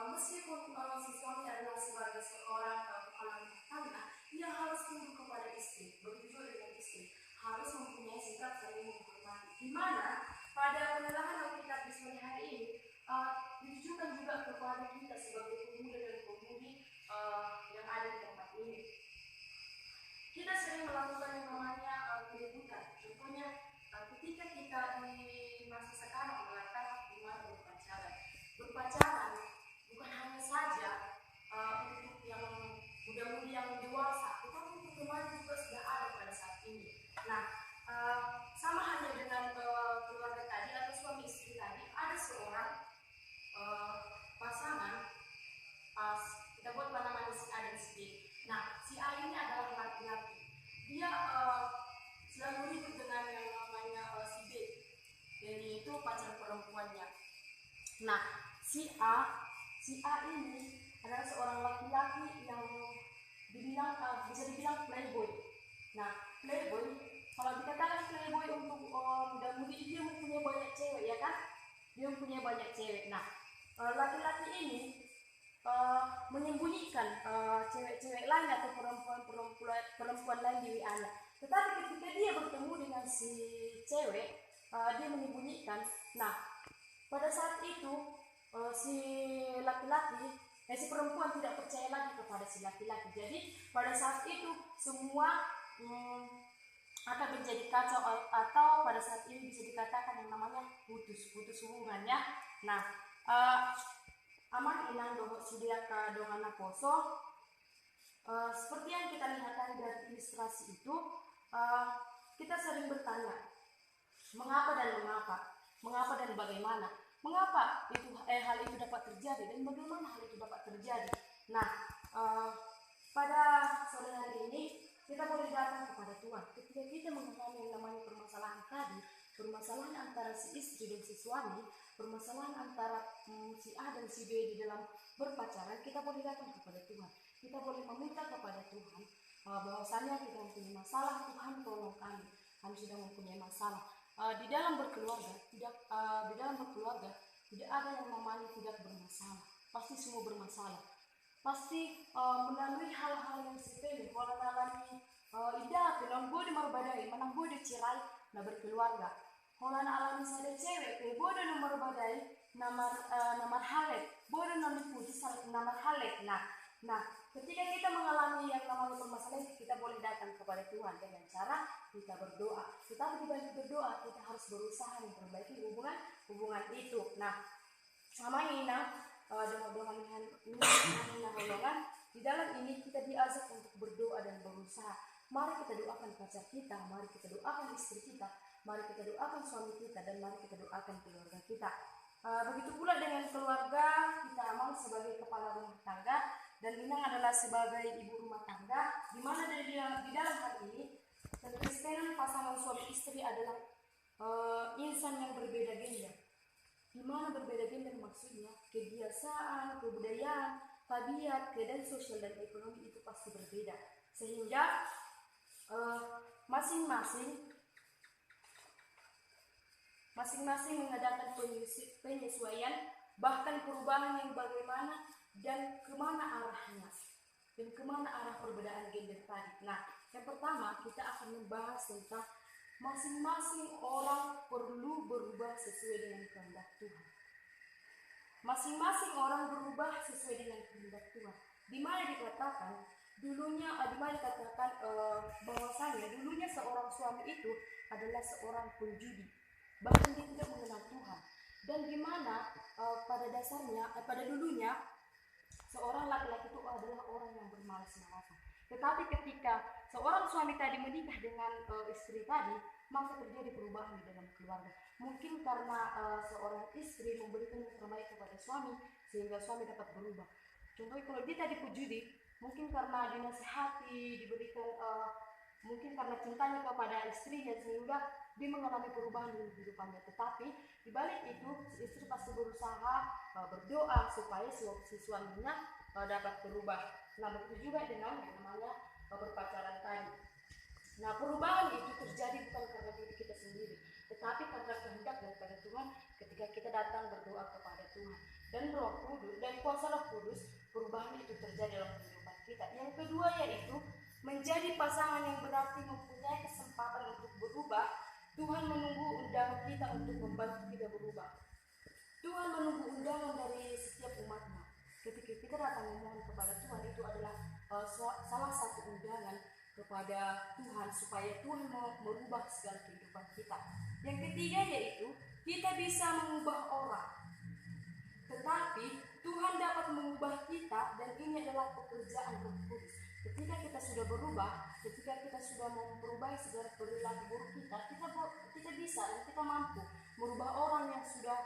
meskipun si suami adalah sebagai seorang kepala rumah tangga, dia harus tunduk kepada istri. Begitu juga dengan istri, harus mempunyai sikap saling menghormati. Di mana pada penelahan Alkitab di sore hari ini ditujukan juga kepada kita sebagai pemuda dan pemudi yang ada di tempat ini. Kita sering melakukan yang namanya keributan. Contohnya ketika kita di masa sekarang melakukan di mana berpacaran. Berpacaran bukan hanya saja untuk yang muda-mudi yang dewasa, tetapi untuk remaja juga sudah ada pada saat ini. Nah, sama halnya dengan keluarga tadi atau suami istri tadi, ada seorang pasangan, kita buat namanya si A dan si B. Nah, si A ini adalah laki-laki. Dia selalu ribut dengan yang namanya si B, yaitu pacar perempuannya. Nah, si A ini adalah seorang laki-laki yang bisa dibilang playboy. Nah, playboy, kalau dikatakan playboy untuk muda-mudi, dia mempunyai banyak cewek, ya kan? Dia mempunyai banyak cewek. Nah, laki-laki ini menyembunyikan cewek-cewek lain atau perempuan lain di WA-nya. Tetapi ketika dia bertemu dengan si cewek, dia menyembunyikan. Nah, pada saat itu si perempuan tidak percaya lagi kepada si laki-laki. Jadi pada saat itu semua akan menjadi kacau, atau pada saat ini bisa dikatakan yang namanya putus hubungannya. Nah, aman inang dohok sudia ka dongana poso. Seperti yang kita lihat tadi dari ilustrasi itu, kita sering bertanya mengapa dan bagaimana, mengapa hal itu dapat terjadi dan bagaimana hal itu dapat terjadi. Nah, pada sore hari ini kita boleh datang kepada Tuhan. Ketika kita mengalami yang namanya permasalahan tadi, permasalahan antara si istri dan si suami, permasalahan antara si A dan si B di dalam berpacaran, kita boleh datang kepada Tuhan. Kita boleh meminta kepada Tuhan bahwasanya kita mempunyai masalah, Tuhan tolong kami sedang mempunyai masalah. Di dalam berkeluarga tidak ada yang namanya tidak bermasalah. Pasti semua bermasalah. Pasti melalui hal-hal yang sepele, kalau alami ida penang bode marbadai, manang bode cerai, na berkeluarga. Kalau alami sada cewek, bode nomor badai, namar halek, bode nomor putih namar halek. Nah, ketika kita mengalami yang namanya permasalahan, kita boleh datang kepada Tuhan dengan cara kita berdoa. Tetapi dibanding berdoa, kita harus berusaha memperbaiki hubungan itu. Nah, sama ina dengan holongan di dalam ini kita diajak untuk berdoa dan berusaha. Mari kita doakan pacar kita, mari kita doakan istri kita, mari kita doakan suami kita, dan mari kita doakan keluarga kita. Begitu pula dengan keluarga kita, Amang sebagai kepala rumah tangga dan Inang adalah sebagai ibu rumah tangga, di mana di dalam hal ini kekristenan pasangan suami istri adalah insan yang berbeda gender. Di mana berbeda gender maksudnya kebiasaan, kebudayaan, tabiat, keadaan sosial dan ekonomi itu pasti berbeda, sehingga masing-masing mengadakan penyesuaian, bahkan perubahan yang bagaimana dan kemana arahnya, dan kemana arah perbedaan gender tadi. Nah, yang pertama kita akan membahas tentang masing-masing orang perlu berubah sesuai dengan kehendak Tuhan. Masing-masing orang berubah sesuai dengan kehendak Tuhan. Di mana dikatakan bahwasanya dulunya seorang suami itu adalah seorang penjudi, bahkan dia tidak mengenal Tuhan. Dan di mana pada dulunya seorang laki-laki itu adalah orang yang bermalas-malasan. Tetapi ketika seorang suami tadi menikah dengan istri tadi, maka terjadi perubahan di dalam keluarga. Mungkin karena seorang istri memberikan yang terbaik kepada suami, sehingga suami dapat berubah. Contohnya kalau dia tadi penjudi, mungkin karena dinasihati, diberikan mungkin karena cintanya kepada istrinya, sehingga dia mengalami perubahan di kehidupannya. Tetapi di balik itu, istri pasti berusaha berdoa supaya si suaminya dapat berubah. Nah, begitu juga dengan yang namanya berpacaran tadi. Nah, perubahan itu terjadi bukan karena diri kita sendiri, tetapi karena kehendak daripada Tuhan ketika kita datang berdoa kepada Tuhan. Dan Roh Kudus, dan kuasa Roh Kudus, perubahan itu terjadi dalam kehidupan kita. Yang kedua yaitu menjadi pasangan yang berarti mempunyai kesempatan untuk berubah. Tuhan menunggu undangan kita untuk membantu kita berubah. Tuhan menunggu undangan dari setiap umatnya. Ketika kita datang memohon kepada Tuhan, itu adalah salah satu undangan kepada Tuhan supaya Tuhan mau merubah segala kehidupan kita. Yang ketiga yaitu kita bisa mengubah orang, tetapi Tuhan dapat mengubah kita, dan ini adalah pekerjaan Roh Kudus. Ketika kita sudah berubah, ketika kita sudah mau merubah segala perilaku buruk kita bisa dan kita mampu merubah orang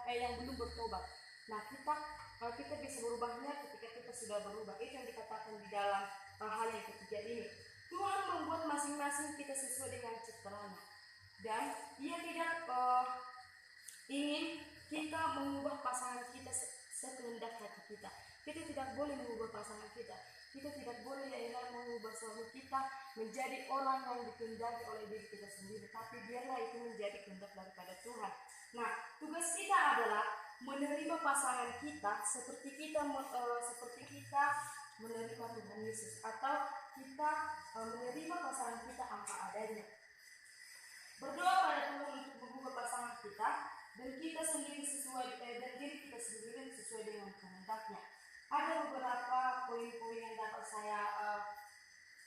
yang belum bertobat. Nah, kita bisa berubahnya ketika kita sudah berubah. Itu yang dikatakan di dalam hal yang ketiga ini. Tuhan membuat masing-masing kita sesuai dengan ciptaannya, dan Ia tidak ingin kita mengubah pasangan kita sekehendak hati kita. Kita tidak boleh mengubah pasangan kita. Kita tidak boleh mengubah suami kita menjadi orang yang dikehendaki oleh diri kita sendiri, tapi biarlah itu menjadi kehendak daripada Tuhan. Nah, tugas kita adalah menerima pasangan kita seperti kita menerima Tuhan Yesus, atau kita menerima pasangan kita apa adanya. Berdoa pada Tuhan untuk mengubah pasangan kita dan kita sendiri dan diri kita sendiri sesuai dengan kehendaknya. Ada beberapa poin-poin yang dapat saya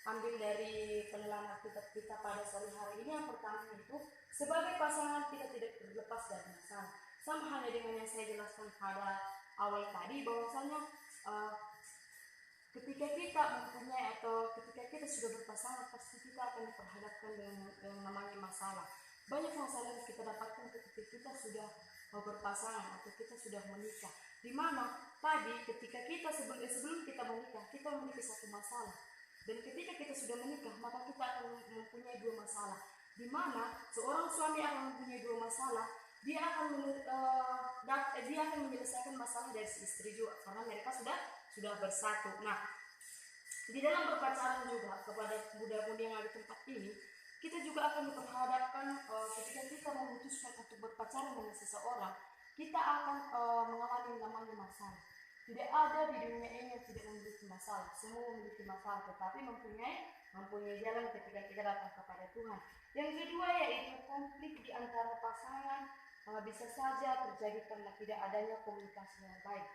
ambil dari penelanan kita pada sore hari ini. Yang pertama itu, sebagai pasangan kita tidak terlepas dari masalah. Sama halnya dengan yang saya jelaskan pada awal tadi, bahwasanya ketika kita mempunyai atau ketika kita sudah berpasangan, pasti kita akan diperhadapkan dengan yang namanya masalah. Banyak masalah yang kita dapatkan ketika kita sudah berpasangan atau kita sudah menikah. Di mana tadi ketika kita sebelum kita menikah, kita memiliki satu masalah. Dan ketika kita sudah menikah, maka kita akan mempunyai dua masalah. Di mana seorang suami akan mempunyai dua masalah, dia akan menyelesaikan masalah dari si istri juga, karena mereka sudah bersatu. Nah, di dalam berpacaran juga kepada budak-budak yang ada di tempat ini, kita juga akan diperhadapkan ketika kita memutuskan untuk berpacaran dengan seseorang, kita akan mengalami namanya masalah. Tidak ada di dunia ini yang tidak memiliki masalah. Semua memiliki masalah, tetapi mempunyai jalan ketika kita datang kepada Tuhan. Yang kedua yaitu konflik di antara pasangan bisa saja terjadi karena tidak adanya komunikasi yang baik.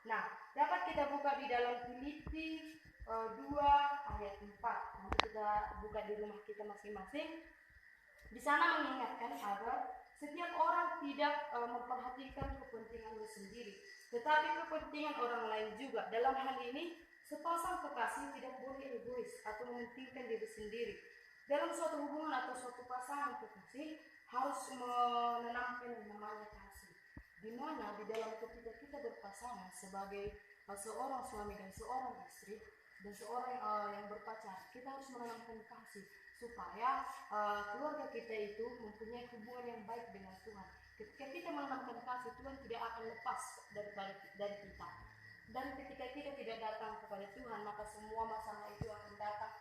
Nah, dapat kita buka di dalam Filipi 2 ayat 4. Nanti kita buka di rumah kita masing-masing. Di sana mengingatkan agar setiap orang tidak memperhatikan kepentingannya sendiri, tetapi kepentingan orang lain juga. Dalam hal ini, sepasang kekasih tidak boleh egois atau mementingkan diri sendiri. Dalam suatu hubungan atau suatu pasangan kekasih harus menanamkan yang namanya kasih. Di mana di dalam ketika kita berpasangan sebagai seorang suami dan seorang istri dan seorang yang berpacar, kita harus menanamkan kasih supaya keluarga kita itu mempunyai hubungan yang baik dengan Tuhan. Ketika kita menanamkan kasih, Tuhan tidak akan lepas dari kita. Dan ketika kita tidak datang kepada Tuhan, maka semua masalah itu akan datang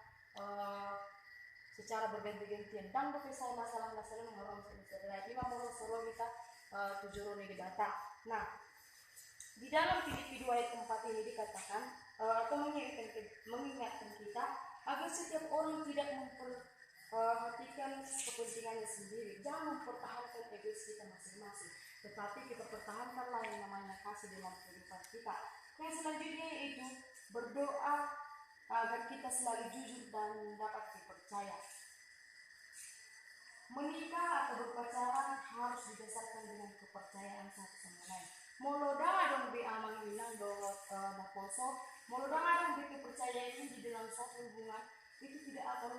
secara berganti-gantian. Dan berpisah masalah-masalah yang orang sedang imam orang suruh kita tujuh di data. Nah, di dalam Filipi 2 ayat 4 ini dikatakan atau mengingatkan kita agar setiap orang tidak memperhatikan kepentingannya sendiri. Jangan mempertahankan egois kita masing-masing, tetapi kita pertahankanlah yang namanya kasih dalam kehidupan kita. Yang selanjutnya yaitu berdoa agar kita selalu jujur dan dapat dipercaya. Menikah atau berpacaran harus didasarkan dengan kepercayaan satu sama lain. Moloda dong be amang bilang do na poso, moloda dong be kepercayaan ini di dalam suatu hubungan itu tidak akan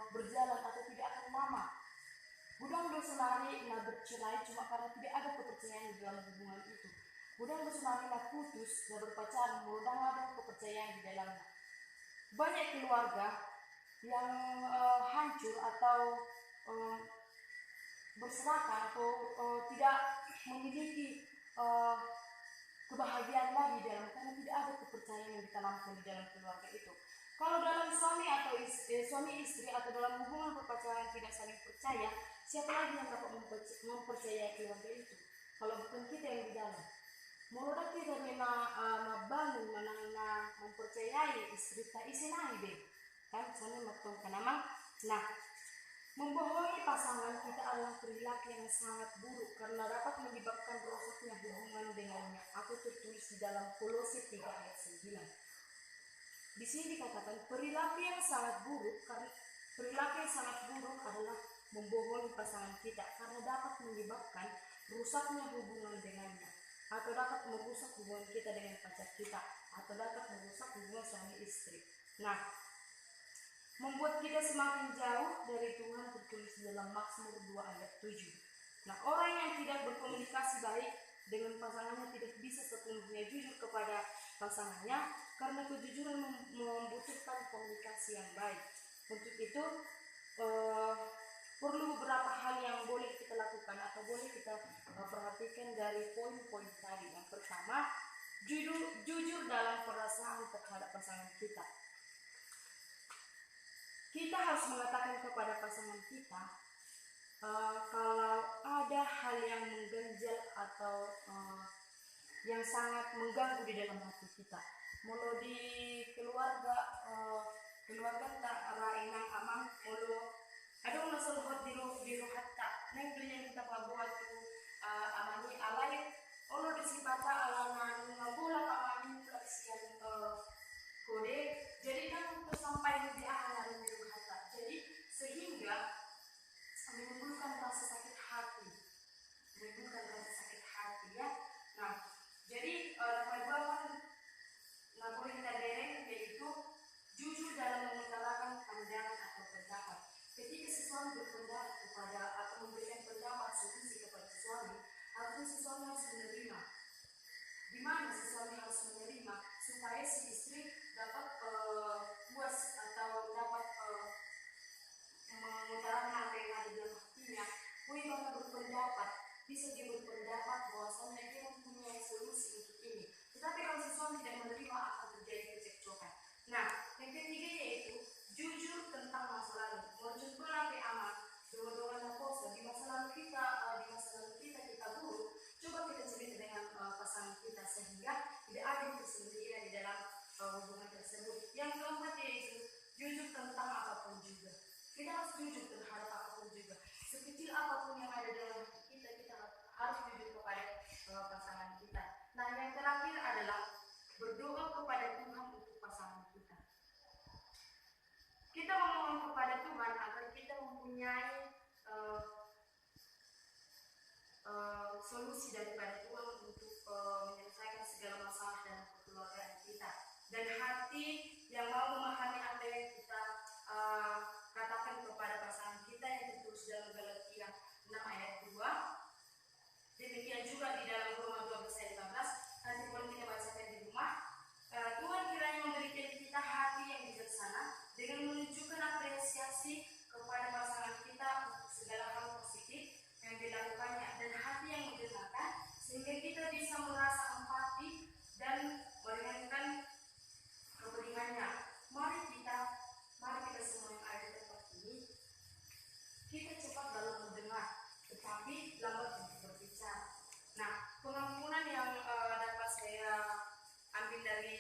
berjalan atau tidak akan lama. Budang do senari na bercerai cuma karena tidak ada kepercayaan di dalam hubungan itu. Budang do senari na putus na berpacaran, moloda ada kepercayaan di dalamnya. Banyak keluarga yang hancur atau berserakan atau tidak memiliki kebahagiaan lagi dalam karena tidak ada kepercayaan yang ditanamkan di dalam keluarga itu. Kalau dalam suami atau suami istri atau dalam hubungan berpacaran tidak saling percaya, siapa lagi yang dapat mempercayai keluarga itu? Kalau bukan kita yang di dalam. Menurut kita membangun, mempercayai istri tak isi deh. Kan sana matong kanamang. Nah, membohongi pasangan kita adalah perilaku yang sangat buruk karena dapat menyebabkan rusaknya hubungan dengannya. Aku tertulis di dalam Kolose 3 ayat 9. Di sini dikatakan perilaku yang sangat buruk adalah membohongi pasangan kita karena dapat menyebabkan rusaknya hubungan dengannya, atau dapat merusak hubungan kita dengan pacar kita, atau dapat merusak hubungan suami istri. Nah, membuat kita semakin jauh dari Tuhan tertulis dalam Mazmur 2 ayat 7. Nah, orang yang tidak berkomunikasi baik dengan pasangannya tidak bisa sepenuhnya jujur kepada pasangannya karena kejujuran membutuhkan komunikasi yang baik. Untuk itu perlu beberapa hal yang boleh kita lakukan atau boleh kita perhatikan dari poin-poin tadi. Yang pertama, jujur dalam perasaan terhadap pasangan kita. Kita harus mengatakan kepada pasangan kita kalau ada hal yang mengganjal atau yang sangat mengganggu di dalam hati kita. Mulu di keluarga tak rainang amang mulu ada unsur hot di hatta neng belinya kita buat tu amani alai olo disipata alana ngabula amani siang kode jadi kan sampai di akhir di hatta jadi sehingga menimbulkan rasa sakit hati ya. Nah, jadi nah boleh kita dereng yaitu jujur dalam mengutarakan pandangan atau pendapat. Ketika sesuatu berpendapat kepada atau memberikan pendapat solusi kepada suami, harusnya si suami harus menerima. Di mana si suami harus menerima supaya si istri dapat puas atau dapat mengutarakan apa yang ada di dalam hatinya. Boleh bahkan berpendapat, bisa dia berpendapat bahwasanya dia mempunyai solusi untuk ini. Tetapi kalau si suami tidak menerima akan terjadi kecekcokan. Nah, yang ketiga yaitu jujur tentang masa lalu. Mencontoh nabi aman, doa-doa naposa di masa lalu kita, kita buruk. Coba kita cerita dengan pasangan kita sehingga tidak ada kesendirian di dalam hubungan tersebut. Yang keempat yaitu jujur tentang apapun juga. Kita harus jujur terhadap apapun juga. Sekecil apapun yang ada dalam hati kita, kita harus jujur kepada pasangan kita. Nah, yang terakhir adalah berdoa kepada Tuhan untuk pasangan kita. Kita memohon kepada Tuhan agar kita mempunyai solusi daripada Tuhan untuk menyelesaikan segala masalah dalam kekeluargaan kita. Dan hati yang mau memahami apa yang kita katakan kepada pasangan kita yang tertulis dalam Galatia 6 ayat 2. Demikian juga di dalam Roma 12 ayat 15. Nanti boleh kita bacakan di rumah. Tuhan kiranya memberikan kita hati yang bijaksana dengan menunjukkan apresiasi kepada pasangan kita untuk segala hal positif yang dilakukannya dan hati yang menyenangkan sehingga kita bisa merasa empati dan meringankan kepedihannya. Mari kita semua yang ada di tempat ini, kita cepat dalam mendengar, tetapi lambat untuk berbicara. Nah, pengampunan yang dapat saya ambil dari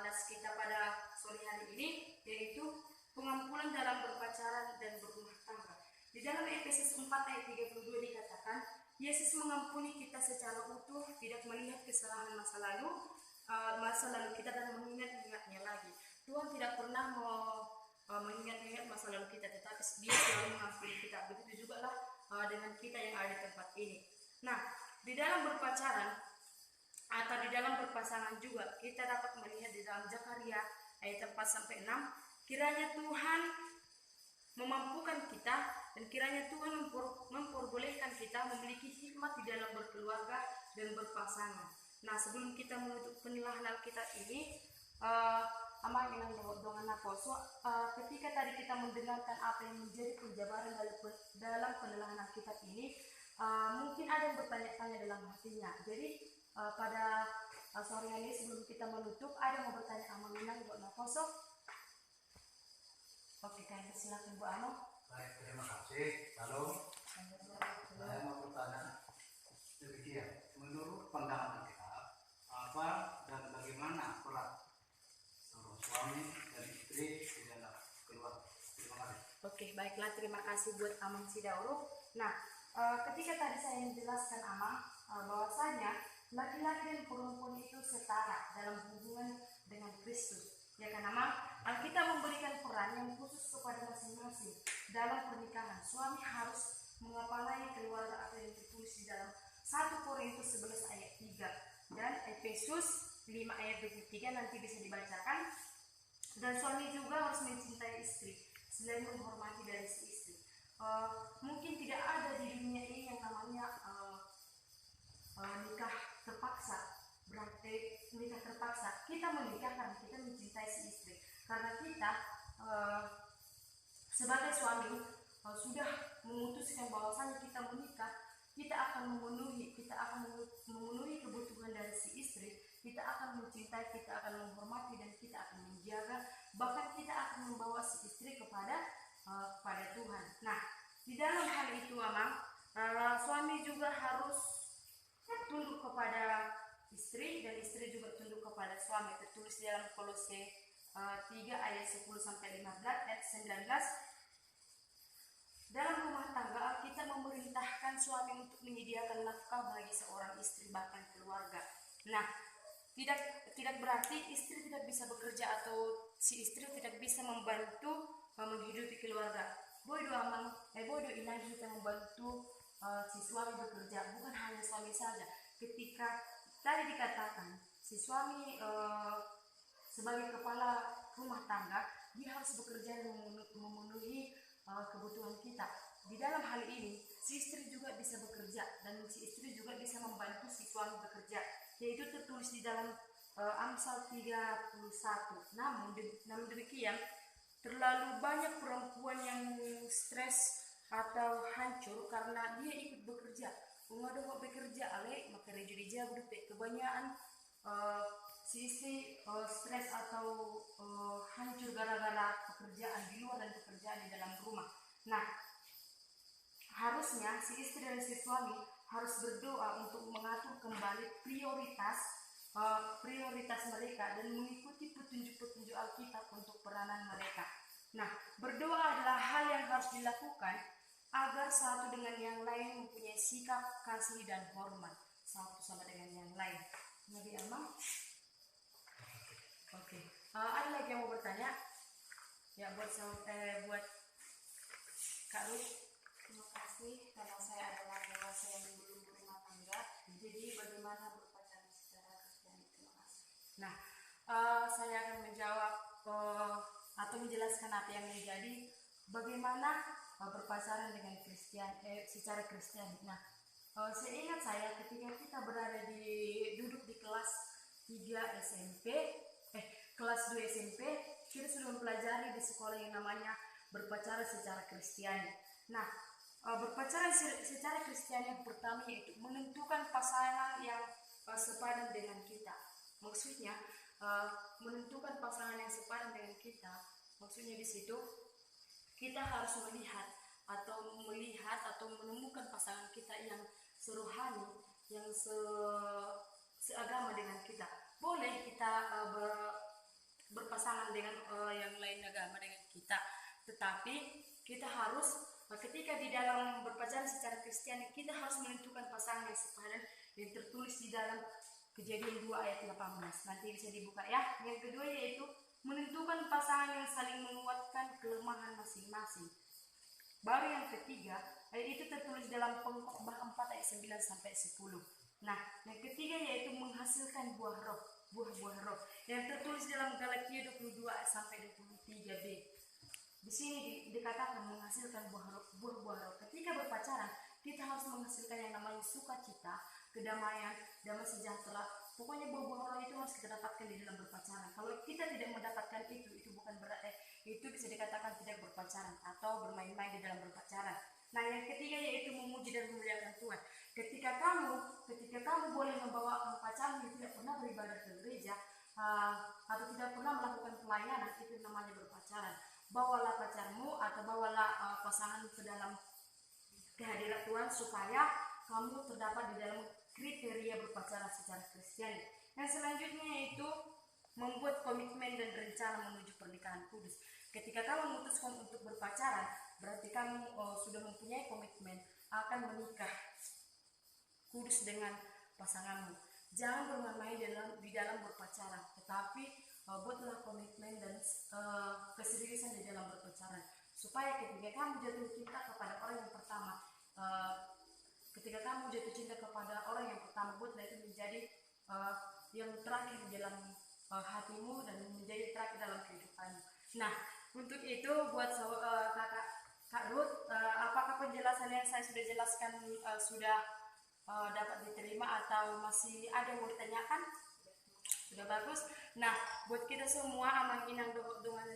nas kita pada sore hari ini yaitu pengampunan dalam berpacaran dan berumah tangga. Di Di dalam Efesus 4 ayat 32 dikatakan, Yesus mengampuni kita secara utuh, tidak melihat kesalahan masa lalu kita dan mengingat-ingatnya lagi. Tuhan tidak pernah mengingat-ingat masa lalu kita, tetapi Dia selalu mengampuni kita. Begitu juga lah dengan kita yang ada di tempat ini. Nah, di dalam berpacaran atau di dalam berpasangan juga kita dapat melihat di dalam Zakaria ayat 4-6, kiranya Tuhan memampukan kita dan kiranya Tuhan memperbolehkan kita memiliki hikmat di dalam berkeluarga dan berpasangan. Nah, sebelum kita menutup penilaian Alkitab ini, Amang inang dengan naposo, ketika tadi kita mendengarkan apa yang menjadi penjabaran dalam penilaian Alkitab ini, mungkin ada yang bertanya-tanya dalam hatinya. Jadi pada sore ini sebelum kita menutup, ada yang mau bertanya Amang inang dengan naposo? Oke, kalian silakan Bu Ano. Baik, terima kasih. Halo. Saya mau bertanya demikian. Menurut pandangan kita, apa dan bagaimana peran seorang suami dan istri di dalam keluarga? Terima kasih. Oke, baiklah, terima kasih buat Amang Sidauro. Nah, ketika tadi saya menjelaskan Amang bahwasanya laki-laki dan perempuan itu setara dalam hubungan dengan Kristus. Ya kan Amang? Alkitab memberikan peran yang khusus kepada masing-masing dalam pernikahan. Suami harus mengepalai keluarga apa yang tertulis di dalam 1 Korintus 11 ayat 3 dan Efesus 5 ayat 23 nanti bisa dibacakan. Dan suami juga harus mencintai istri selain menghormati dari si istri. Mungkin tidak ada di dunia ini yang namanya nikah terpaksa. Berarti nikah terpaksa, kita menikah karena kita mencintai si istri, karena kita sebagai suami sudah memutuskan bahwasanya kita menikah, kita akan memenuhi kebutuhan dari si istri, kita akan mencintai, kita akan menghormati dan kita akan menjaga, bahkan kita akan membawa si istri kepada Tuhan. Nah, di dalam hal itu Amang, suami juga harus tunduk kepada istri dan istri juga tunduk kepada suami. Tertulis dalam Kolose 3 ayat 10-15 ayat 19. Dalam rumah tangga kita memerintahkan suami untuk menyediakan nafkah bagi seorang istri bahkan keluarga. Nah, tidak berarti istri tidak bisa bekerja atau si istri tidak bisa membantu menghidupi keluarga. Bodo inang kita membantu si suami bekerja, bukan hanya suami saja. Ketika tadi dikatakan si suami sebagai kepala rumah tangga, dia harus bekerja dan memenuhi kebutuhan kita. Di dalam hal ini si istri juga bisa bekerja dan si istri juga bisa membantu si suami bekerja, yaitu tertulis di dalam Amsal 31. Namun demikian, terlalu banyak perempuan yang stres atau hancur karena dia ikut bekerja. Ada mau bekerja ale maka reja berdepe kebanyakan si istri stres atau hancur gara-gara pekerjaan di luar dan pekerjaan di dalam rumah. Nah, harusnya si istri dan si suami harus berdoa untuk mengatur kembali prioritas mereka dan mengikuti petunjuk-petunjuk Alkitab untuk peranan mereka. Nah, berdoa adalah hal yang harus dilakukan agar satu dengan yang lain mempunyai sikap kasih dan hormat satu sama dengan yang lain. Nabi Amang? Oke. Ada lagi yang mau bertanya? Ya, buat Kak Ruth. Terima kasih, karena saya adalah dewasa yang belum berumah tangga. Jadi bagaimana berpacaran secara Kristiani? Terima kasih. Nah, saya akan menjawab atau menjelaskan apa yang menjadi bagaimana berpacaran dengan secara Kristiani. Nah, seingat saya ketika kita duduk di kelas 3 SMP, kelas 2 SMP, kita sudah mempelajari di sekolah yang namanya berpacaran secara Kristiani. Nah, berpacaran secara Kristiani yang pertama yaitu menentukan pasangan yang sepadan dengan kita. Maksudnya menentukan pasangan yang sepadan dengan kita. Maksudnya di situ kita harus melihat atau menemukan pasangan kita yang serohani, yang seagama dengan kita. Boleh kita berpasangan dengan yang lain agama dengan kita, tetapi kita harus ketika di Kristiani kita harus menentukan pasangan yang sepadan yang tertulis di dalam Kejadian 2 ayat 18. Nanti bisa dibuka ya. Yang kedua yaitu menentukan pasangan yang saling menguatkan kelemahan masing-masing. Baru yang ketiga, ayat itu tertulis dalam Pengkhotbah 4 ayat 9 sampai 10. Nah, yang ketiga yaitu menghasilkan buah-buah roh yang tertulis dalam Galatia 22 ayat sampai 23b. Di sini dikatakan menghasilkan buah-buah roh. Ketika berpacaran, kita harus menghasilkan yang namanya sukacita, kedamaian, damai sejahtera. Pokoknya buah-buah roh itu harus kita dapatkan di dalam berpacaran. Kalau kita tidak mendapatkan itu bukan berarti itu bisa dikatakan tidak berpacaran atau bermain-main di dalam berpacaran. Nah, yang ketiga yaitu memuji dan memuliakan Tuhan. Ketika kamu boleh membawa pacarmu yang tidak pernah beribadah ke gereja atau tidak pernah melakukan pelayanan, itu namanya berpacaran. Bawalah pacarmu atau bawalah pasangan ke dalam kehadiran Tuhan supaya kamu terdapat di dalam kriteria berpacaran secara Kristiani. Yang selanjutnya yaitu membuat komitmen dan rencana menuju pernikahan kudus. Ketika kamu memutuskan untuk berpacaran, berarti kamu sudah mempunyai komitmen akan menikah kudus dengan pasanganmu. Jangan bermain-main di dalam berpacaran, tetapi buatlah komitmen dan keseriusan di dalam berpacaran. Supaya ketika kamu jatuh cinta kepada orang yang pertama, buatlah itu menjadi yang terakhir di dalam hatimu dan menjadi terakhir dalam kehidupanmu. Nah, untuk itu buat Kak Ruth, apakah penjelasan yang saya sudah jelaskan sudah dapat diterima atau masih ada yang mau ditanyakan? Sudah bagus. Nah, buat kita semua amang inang dengan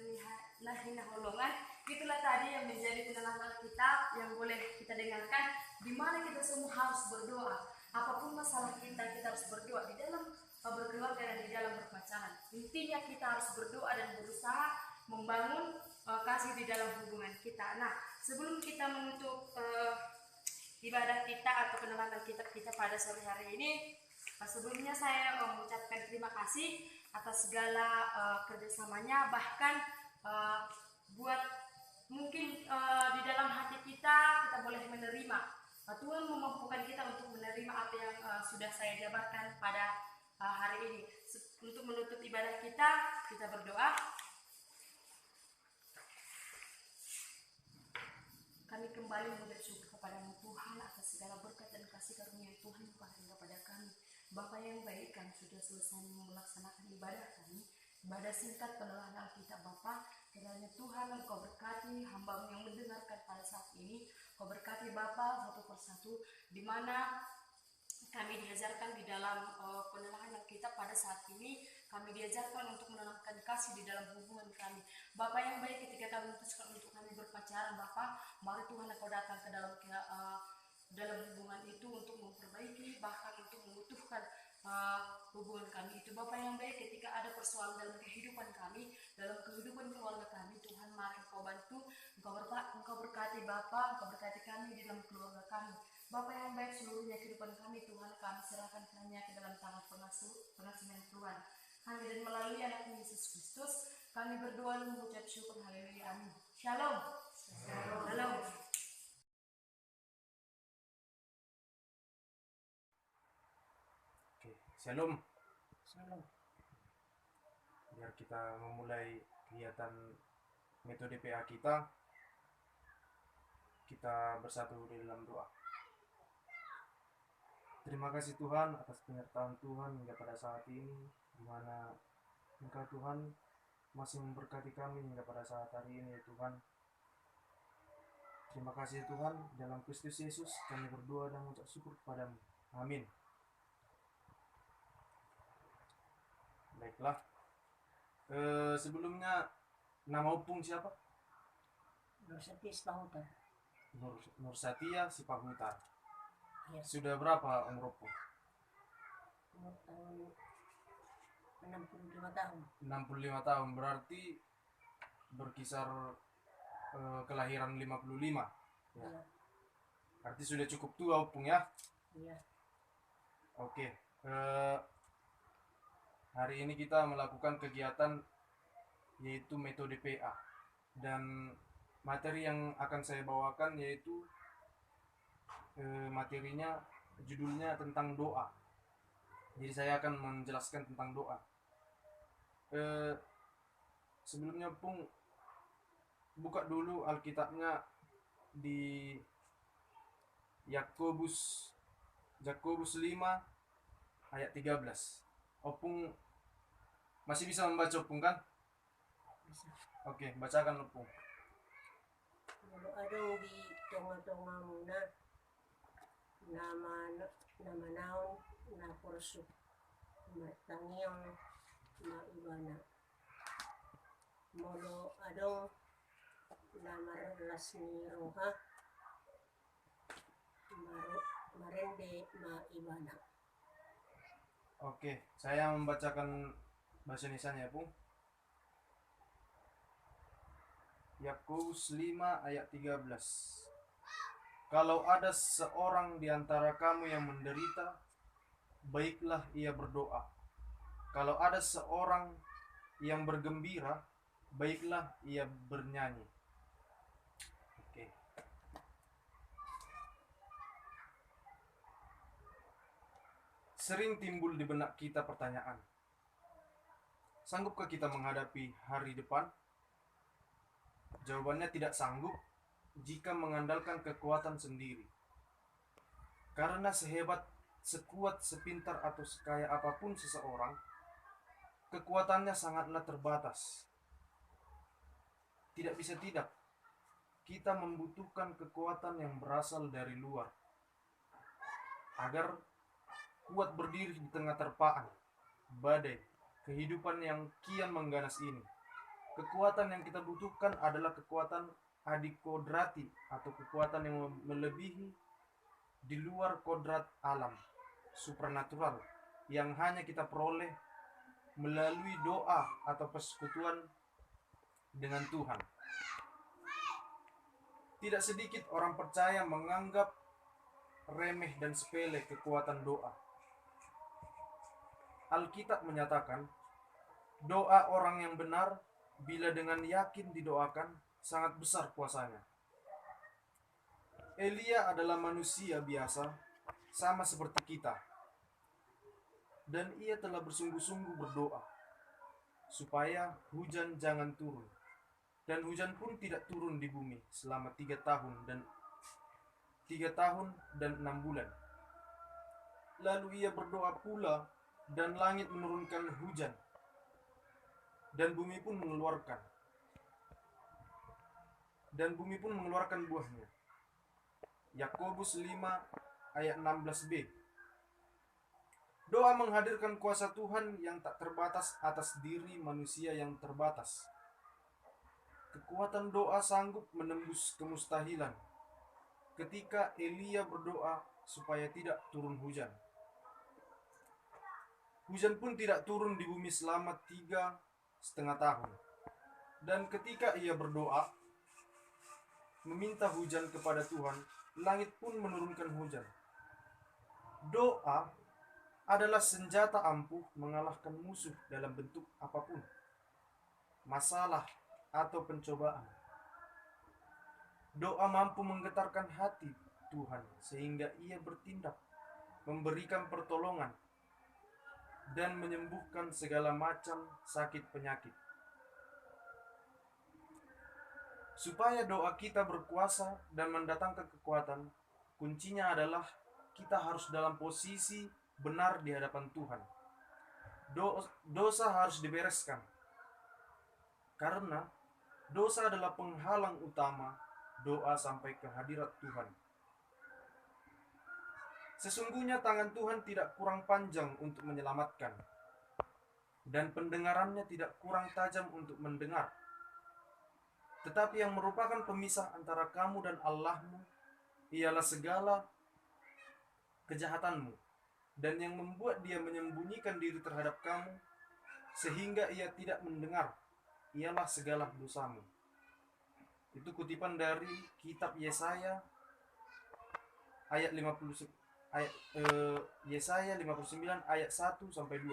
nahina holongan, itulah tadi yang menjadi penelanan kita yang boleh kita dengarkan, di mana kita semua harus berdoa. Apapun masalah kita harus berdoa di dalam berkeluarga dan di dalam berpacaran. Intinya kita harus berdoa dan berusaha membangun kasih di dalam hubungan kita. Nah, sebelum kita menutup ibadah kita atau penelanan kita pada sore hari ini, sebelumnya saya mengucapkan terima kasih atas segala kerjasamanya, bahkan buat mungkin di dalam hati kita boleh menerima. Tuhan memampukan kita untuk menerima apa yang sudah saya jabarkan pada hari ini. Untuk menutup ibadah kita berdoa. Kami kembali mengucap syukur kepada Tuhan atas segala berkat dan kasih karunia Tuhan limpahkan kepada kami. Bapa yang baik, kami sudah selesai melaksanakan ibadah kami, ibadah singkat penelanan kita Bapa. Kiranya Tuhan Engkau berkati hamba-Mu yang mendengarkan pada saat ini. Kau berkati Bapa satu persatu, di mana kami diajarkan di dalam penelanan kita pada saat ini. Kami diajarkan untuk menanamkan kasih di dalam hubungan kami. Bapa yang baik, ketika kami memutuskan untuk kami berpacaran Bapa, mari Tuhan Engkau datang ke dalam hubungan itu untuk memperbaiki, bahkan untuk mengutuhkan hubungan kami itu. Bapa yang baik, ketika ada persoalan dalam kehidupan kami, dalam kehidupan keluarga kami, Tuhan mari Engkau bantu, Engkau berkati Bapa, Engkau berkati kami di dalam keluarga kami. Bapa yang baik, seluruhnya kehidupan kami Tuhan kami serahkan hanya ke dalam tangan pengasihan Tuhan. Hanya dan melalui anak Yesus Kristus kami berdoa dan mengucap syukur. Haleluya, amin. Shalom. Shalom. Shalom. Shalom. Biar kita memulai kegiatan metode PA kita bersatu di dalam doa. Terima kasih Tuhan atas penyertaan Tuhan hingga pada saat ini, di mana Engkau Tuhan masih memberkati kami hingga pada saat hari ini ya Tuhan. Terima kasih Tuhan, dalam Kristus Yesus kami berdoa dan mengucap syukur kepadamu. Amin. Baiklah, sebelumnya nama Upung siapa? Nursatia Sipahutar. Nursatia Sipahutar. Ya. Sudah berapa umur Upung? Umur tahun 65 tahun. 65 tahun, berarti berkisar kelahiran 55. Ya. Ya. Berarti sudah cukup tua Upung ya? Iya. Oke. Hari ini kita melakukan kegiatan yaitu metode PA, dan materi yang akan saya bawakan yaitu materinya, judulnya tentang doa. Jadi saya akan menjelaskan tentang doa. Sebelumnya Pung buka dulu Alkitabnya di Yakobus 5 ayat 13. Opung masih bisa membaca Opung kan? Bisa. Oke, bacakan Opung. Mulu adong di tonga-tonga muna nama naon na porsuk matangyang maibana. Mulu adong na maralas ni roha marende maibana. Oke, saya membacakan bahasa Indonesianya ya, Pung. Yakobus 5 ayat 13. Kalau ada seorang di antara kamu yang menderita, baiklah ia berdoa. Kalau ada seorang yang bergembira, baiklah ia bernyanyi. Oke. Sering timbul di benak kita pertanyaan, sanggupkah kita menghadapi hari depan? Jawabannya tidak sanggup jika mengandalkan kekuatan sendiri. Karena sehebat, sekuat, sepintar atau sekaya apapun seseorang, kekuatannya sangatlah terbatas. Tidak bisa tidak, kita membutuhkan kekuatan yang berasal dari luar agar kuat berdiri di tengah terpaan badai kehidupan yang kian mengganas ini. Kekuatan yang kita butuhkan adalah kekuatan adikodrati atau kekuatan yang melebihi di luar kodrat alam supranatural yang hanya kita peroleh melalui doa atau persekutuan dengan Tuhan. Tidak sedikit orang percaya menganggap remeh dan sepele kekuatan doa. Alkitab menyatakan, doa orang yang benar bila dengan yakin didoakan sangat besar kuasanya. Elia adalah manusia biasa, sama seperti kita. Dan ia telah bersungguh-sungguh berdoa supaya hujan jangan turun. Dan hujan pun tidak turun di bumi selama 3 tahun dan 6 bulan. Lalu ia berdoa pula dan langit menurunkan hujan. Dan bumi pun mengeluarkan buahnya. Yakobus 5 ayat 16b. Doa menghadirkan kuasa Tuhan yang tak terbatas atas diri manusia yang terbatas. Kekuatan doa sanggup menembus kemustahilan. Ketika Elia berdoa supaya tidak turun hujan. Hujan pun tidak turun di bumi selama 3,5 tahun. Dan ketika ia berdoa, meminta hujan kepada Tuhan, langit pun menurunkan hujan. Doa adalah senjata ampuh mengalahkan musuh dalam bentuk apapun, masalah atau pencobaan. Doa mampu menggetarkan hati Tuhan sehingga ia bertindak, memberikan pertolongan, dan menyembuhkan segala macam sakit penyakit. Supaya doa kita berkuasa dan mendatangkan kekuatan, kuncinya adalah kita harus dalam posisi benar di hadapan Tuhan. Dosa harus dibereskan. Karena dosa adalah penghalang utama doa sampai ke hadirat Tuhan. Sesungguhnya tangan Tuhan tidak kurang panjang untuk menyelamatkan, dan pendengarannya tidak kurang tajam untuk mendengar. Tetapi yang merupakan pemisah antara kamu dan Allahmu ialah segala kejahatanmu, dan yang membuat dia menyembunyikan diri terhadap kamu sehingga ia tidak mendengar ialah segala dosamu. Itu kutipan dari kitab Yesaya ayat 59 ayat 1 sampai 2.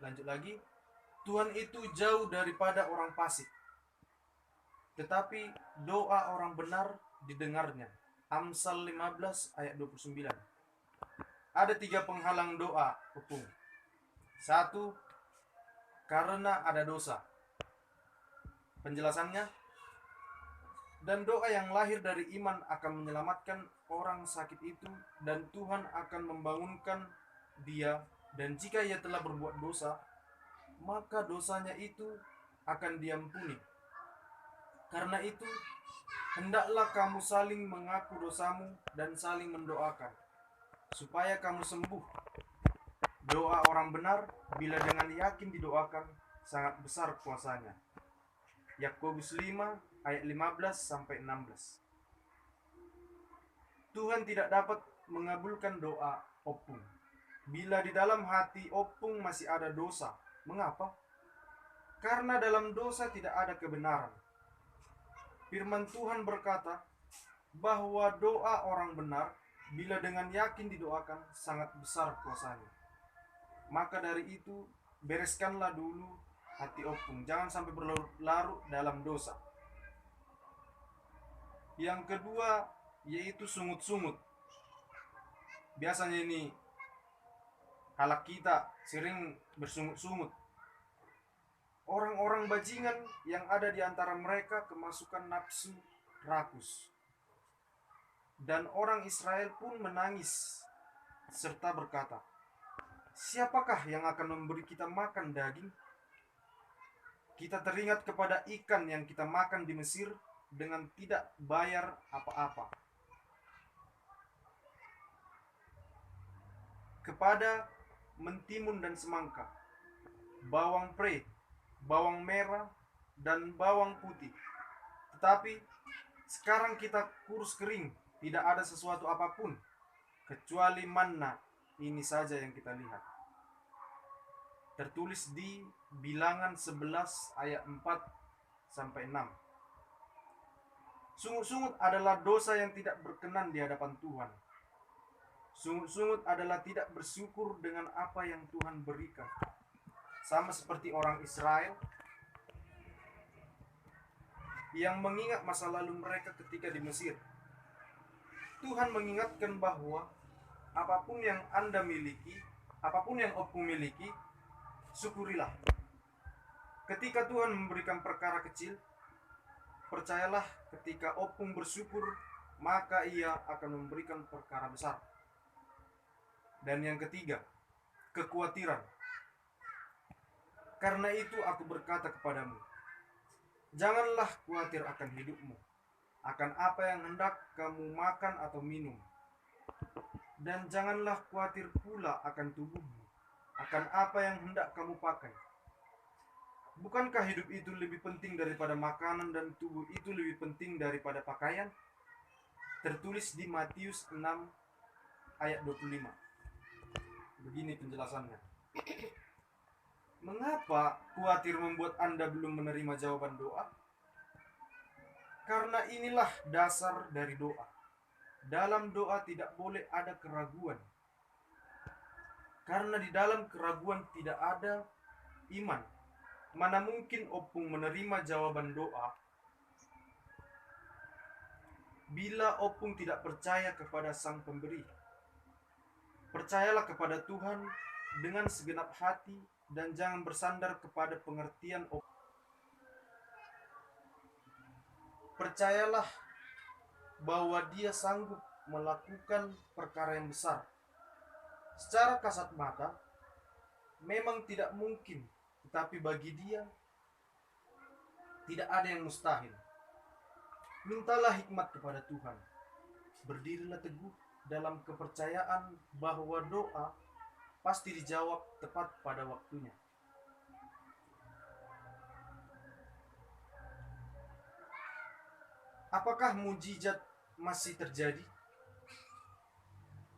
Lanjut lagi. Tuhan itu jauh daripada orang fasik tetapi doa orang benar didengarnya. Amsal 15 ayat 29. Ada 3 penghalang doa Opung. 1. Karena ada dosa. Penjelasannya, dan doa yang lahir dari iman akan menyelamatkan orang sakit itu, dan Tuhan akan membangunkan dia, dan jika ia telah berbuat dosa, maka dosanya itu akan diampuni. Karena itu, hendaklah kamu saling mengaku dosamu dan saling mendoakan, supaya kamu sembuh. Doa orang benar, bila dengan yakin didoakan, sangat besar kuasanya. Yakobus 5 ayat 15-16. Tuhan tidak dapat mengabulkan doa Opung bila di dalam hati Opung masih ada dosa. Mengapa? Karena dalam dosa tidak ada kebenaran. Firman Tuhan berkata bahwa doa orang benar bila dengan yakin didoakan sangat besar kuasanya. Maka dari itu, bereskanlah dulu hati Opung, jangan sampai berlarut dalam dosa. Yang kedua yaitu sungut-sungut. Biasanya ini halak kita sering bersungut-sungut. Orang-orang bajingan yang ada di antara mereka kemasukan nafsu rakus. Dan orang Israel pun menangis serta berkata, siapakah yang akan memberi kita makan daging? Kita teringat kepada ikan yang kita makan di Mesir dengan tidak bayar apa-apa. Kepada mentimun dan semangka, bawang pre, bawang merah, dan bawang putih. Tetapi sekarang kita kurus kering, tidak ada sesuatu apapun, kecuali manna ini saja yang kita lihat. Tertulis di Bilangan 11 ayat 4-6. Sungut-sungut adalah dosa yang tidak berkenan di hadapan Tuhan. Sungut-sungut adalah tidak bersyukur dengan apa yang Tuhan berikan. Sama seperti orang Israel yang mengingat masa lalu mereka ketika di Mesir. Tuhan mengingatkan bahwa apapun yang Anda miliki, apapun yang Opung miliki, syukurilah. Ketika Tuhan memberikan perkara kecil, percayalah ketika Opung bersyukur, maka ia akan memberikan perkara besar. Dan yang ketiga, kekhawatiran. Karena itu aku berkata kepadamu, janganlah khawatir akan hidupmu, akan apa yang hendak kamu makan atau minum. Dan janganlah khawatir pula akan tubuhmu, akan apa yang hendak kamu pakai. Bukankah hidup itu lebih penting daripada makanan dan tubuh itu lebih penting daripada pakaian? Tertulis di Matius 6 ayat 25. Begini penjelasannya. Mengapa khawatir membuat Anda belum menerima jawaban doa? Karena inilah dasar dari doa. Dalam doa tidak boleh ada keraguan. Karena di dalam keraguan tidak ada iman. Mana mungkin Opung menerima jawaban doa bila Opung tidak percaya kepada Sang Pemberi. Percayalah kepada Tuhan dengan segenap hati dan jangan bersandar kepada pengertian Opung. Percayalah bahwa Dia sanggup melakukan perkara yang besar. Secara kasat mata memang tidak mungkin, tetapi bagi Dia tidak ada yang mustahil. Mintalah hikmat kepada Tuhan. Berdirilah teguh dalam kepercayaan bahwa doa pasti dijawab tepat pada waktunya. Apakah mujizat masih terjadi?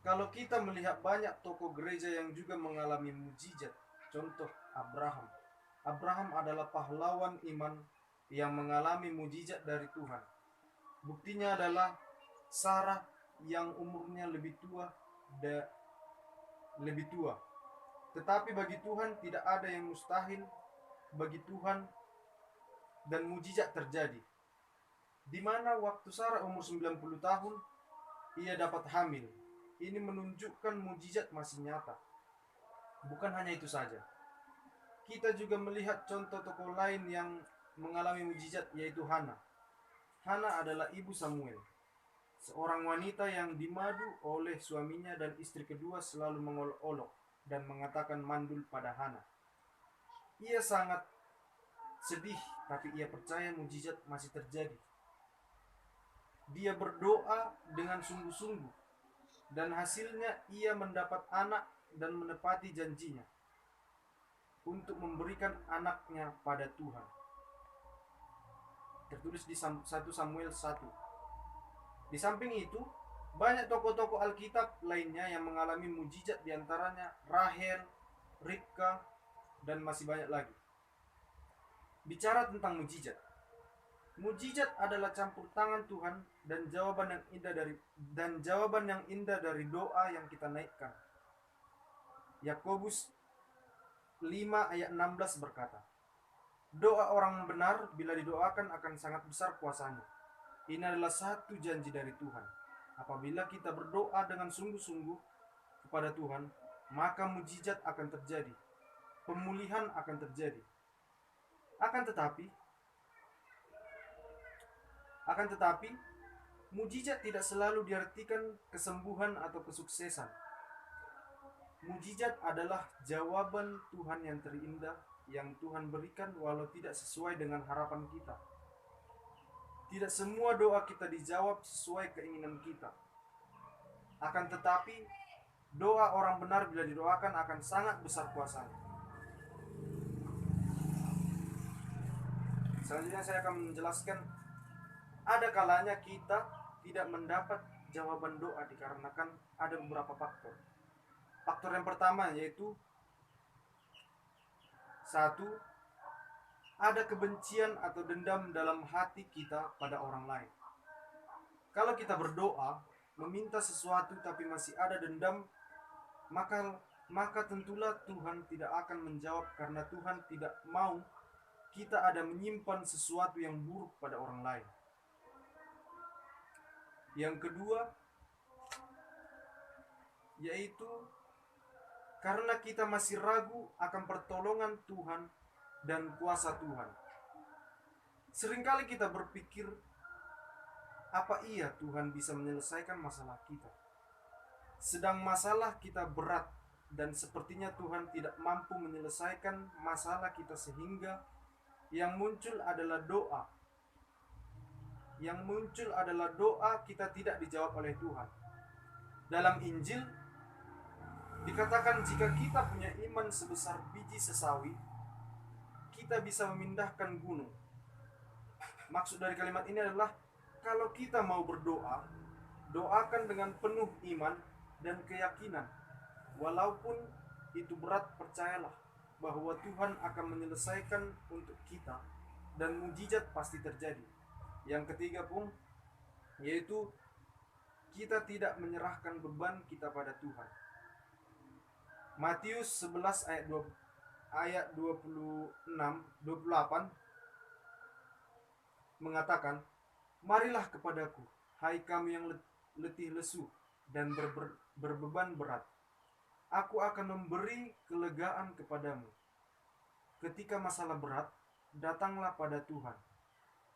Kalau kita melihat banyak tokoh gereja yang juga mengalami mujizat, contoh Abraham. Abraham adalah pahlawan iman yang mengalami mujizat dari Tuhan. Buktinya adalah Sarah yang umurnya lebih tua. Tetapi bagi Tuhan tidak ada yang mustahil bagi Tuhan dan mujizat terjadi. di mana waktu Sarah umur 90 tahun, ia dapat hamil. Ini menunjukkan mujizat masih nyata. Bukan hanya itu saja. Kita juga melihat contoh tokoh lain yang mengalami mujizat, yaitu Hana. Hana adalah ibu Samuel, seorang wanita yang dimadu oleh suaminya, dan istri kedua selalu mengolok-olok dan mengatakan mandul pada Hana. Ia sangat sedih, tapi ia percaya mujizat masih terjadi. Dia berdoa dengan sungguh-sungguh, dan hasilnya ia mendapat anak dan menepati janjinya untuk memberikan anaknya pada Tuhan. Tertulis di 1 Samuel 1. Di samping itu, banyak tokoh-tokoh Alkitab lainnya yang mengalami mujizat, diantaranya Rahel, Ribka, dan masih banyak lagi. Bicara tentang mujizat, mujizat adalah campur tangan Tuhan dan jawaban yang indah dari doa yang kita naikkan. Yakobus 5 ayat 16 berkata, doa orang benar bila didoakan akan sangat besar kuasanya. Ini adalah satu janji dari Tuhan. Apabila kita berdoa dengan sungguh-sungguh kepada Tuhan, maka mujizat akan terjadi. Pemulihan akan terjadi. Akan tetapi, mujizat tidak selalu diartikan kesembuhan atau kesuksesan. Mujizat adalah jawaban Tuhan yang terindah yang Tuhan berikan walau tidak sesuai dengan harapan kita. Tidak semua doa kita dijawab sesuai keinginan kita. Akan tetapi, doa orang benar bila didoakan akan sangat besar kuasanya. Selanjutnya saya akan menjelaskan, ada kalanya kita tidak mendapat jawaban doa dikarenakan ada beberapa faktor. Faktor yang pertama yaitu 1. Ada kebencian atau dendam dalam hati kita pada orang lain. Kalau kita berdoa, meminta sesuatu tapi masih ada dendam, maka tentulah Tuhan tidak akan menjawab, karena Tuhan tidak mau kita ada menyimpan sesuatu yang buruk pada orang lain. Yang kedua, yaitu karena kita masih ragu akan pertolongan Tuhan dan kuasa Tuhan. Seringkali kita berpikir, apa iya Tuhan bisa menyelesaikan masalah kita? Sedang masalah kita berat, dan sepertinya Tuhan tidak mampu menyelesaikan masalah kita, sehingga yang muncul adalah doa. Yang muncul adalah doa kita tidak dijawab oleh Tuhan. Dalam Injil dikatakan jika kita punya iman sebesar biji sesawi, kita bisa memindahkan gunung. Maksud dari kalimat ini adalah, kalau kita mau berdoa, doakan dengan penuh iman dan keyakinan. Walaupun itu berat, percayalah bahwa Tuhan akan menyelesaikan untuk kita, dan mujizat pasti terjadi. Yang ketiga pun, yaitu kita tidak menyerahkan beban kita pada Tuhan. Matius 11 ayat 28 mengatakan, marilah kepadaku, hai kamu yang letih lesu dan berbeban berat. Aku akan memberi kelegaan kepadamu. Ketika masalah berat, datanglah pada Tuhan.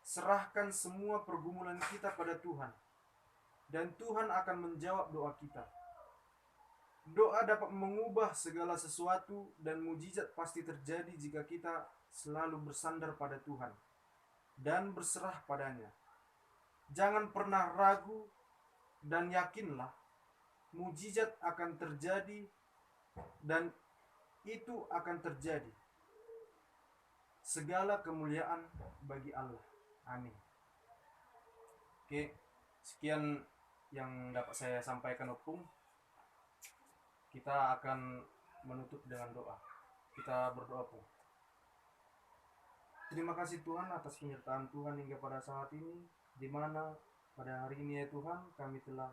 Serahkan semua pergumulan kita pada Tuhan, dan Tuhan akan menjawab doa kita. Doa dapat mengubah segala sesuatu, dan mujizat pasti terjadi jika kita selalu bersandar pada Tuhan dan berserah padanya. Jangan pernah ragu, dan yakinlah mujizat akan terjadi, dan itu akan terjadi. Segala kemuliaan bagi Allah. Amin. Oke, sekian yang dapat saya sampaikan, Opung. Kita akan menutup dengan doa. Kita berdoa, Opung. Terima kasih Tuhan atas penyertaan Tuhan hingga pada saat ini, di mana pada hari ini ya Tuhan, kami telah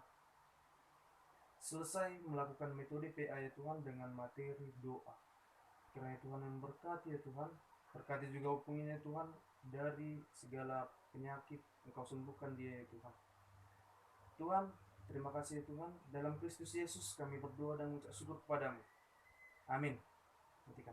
selesai melakukan metode PA ya Tuhan dengan materi doa. Kiranya Tuhan yang berkati ya Tuhan, Berkati juga opunginya Tuhan, dari segala penyakit Engkau sembuhkan dia ya Tuhan. Tuhan, terima kasih ya Tuhan. Dalam Kristus Yesus kami berdoa dan mengucap syukur kepadamu. Amin. Ketika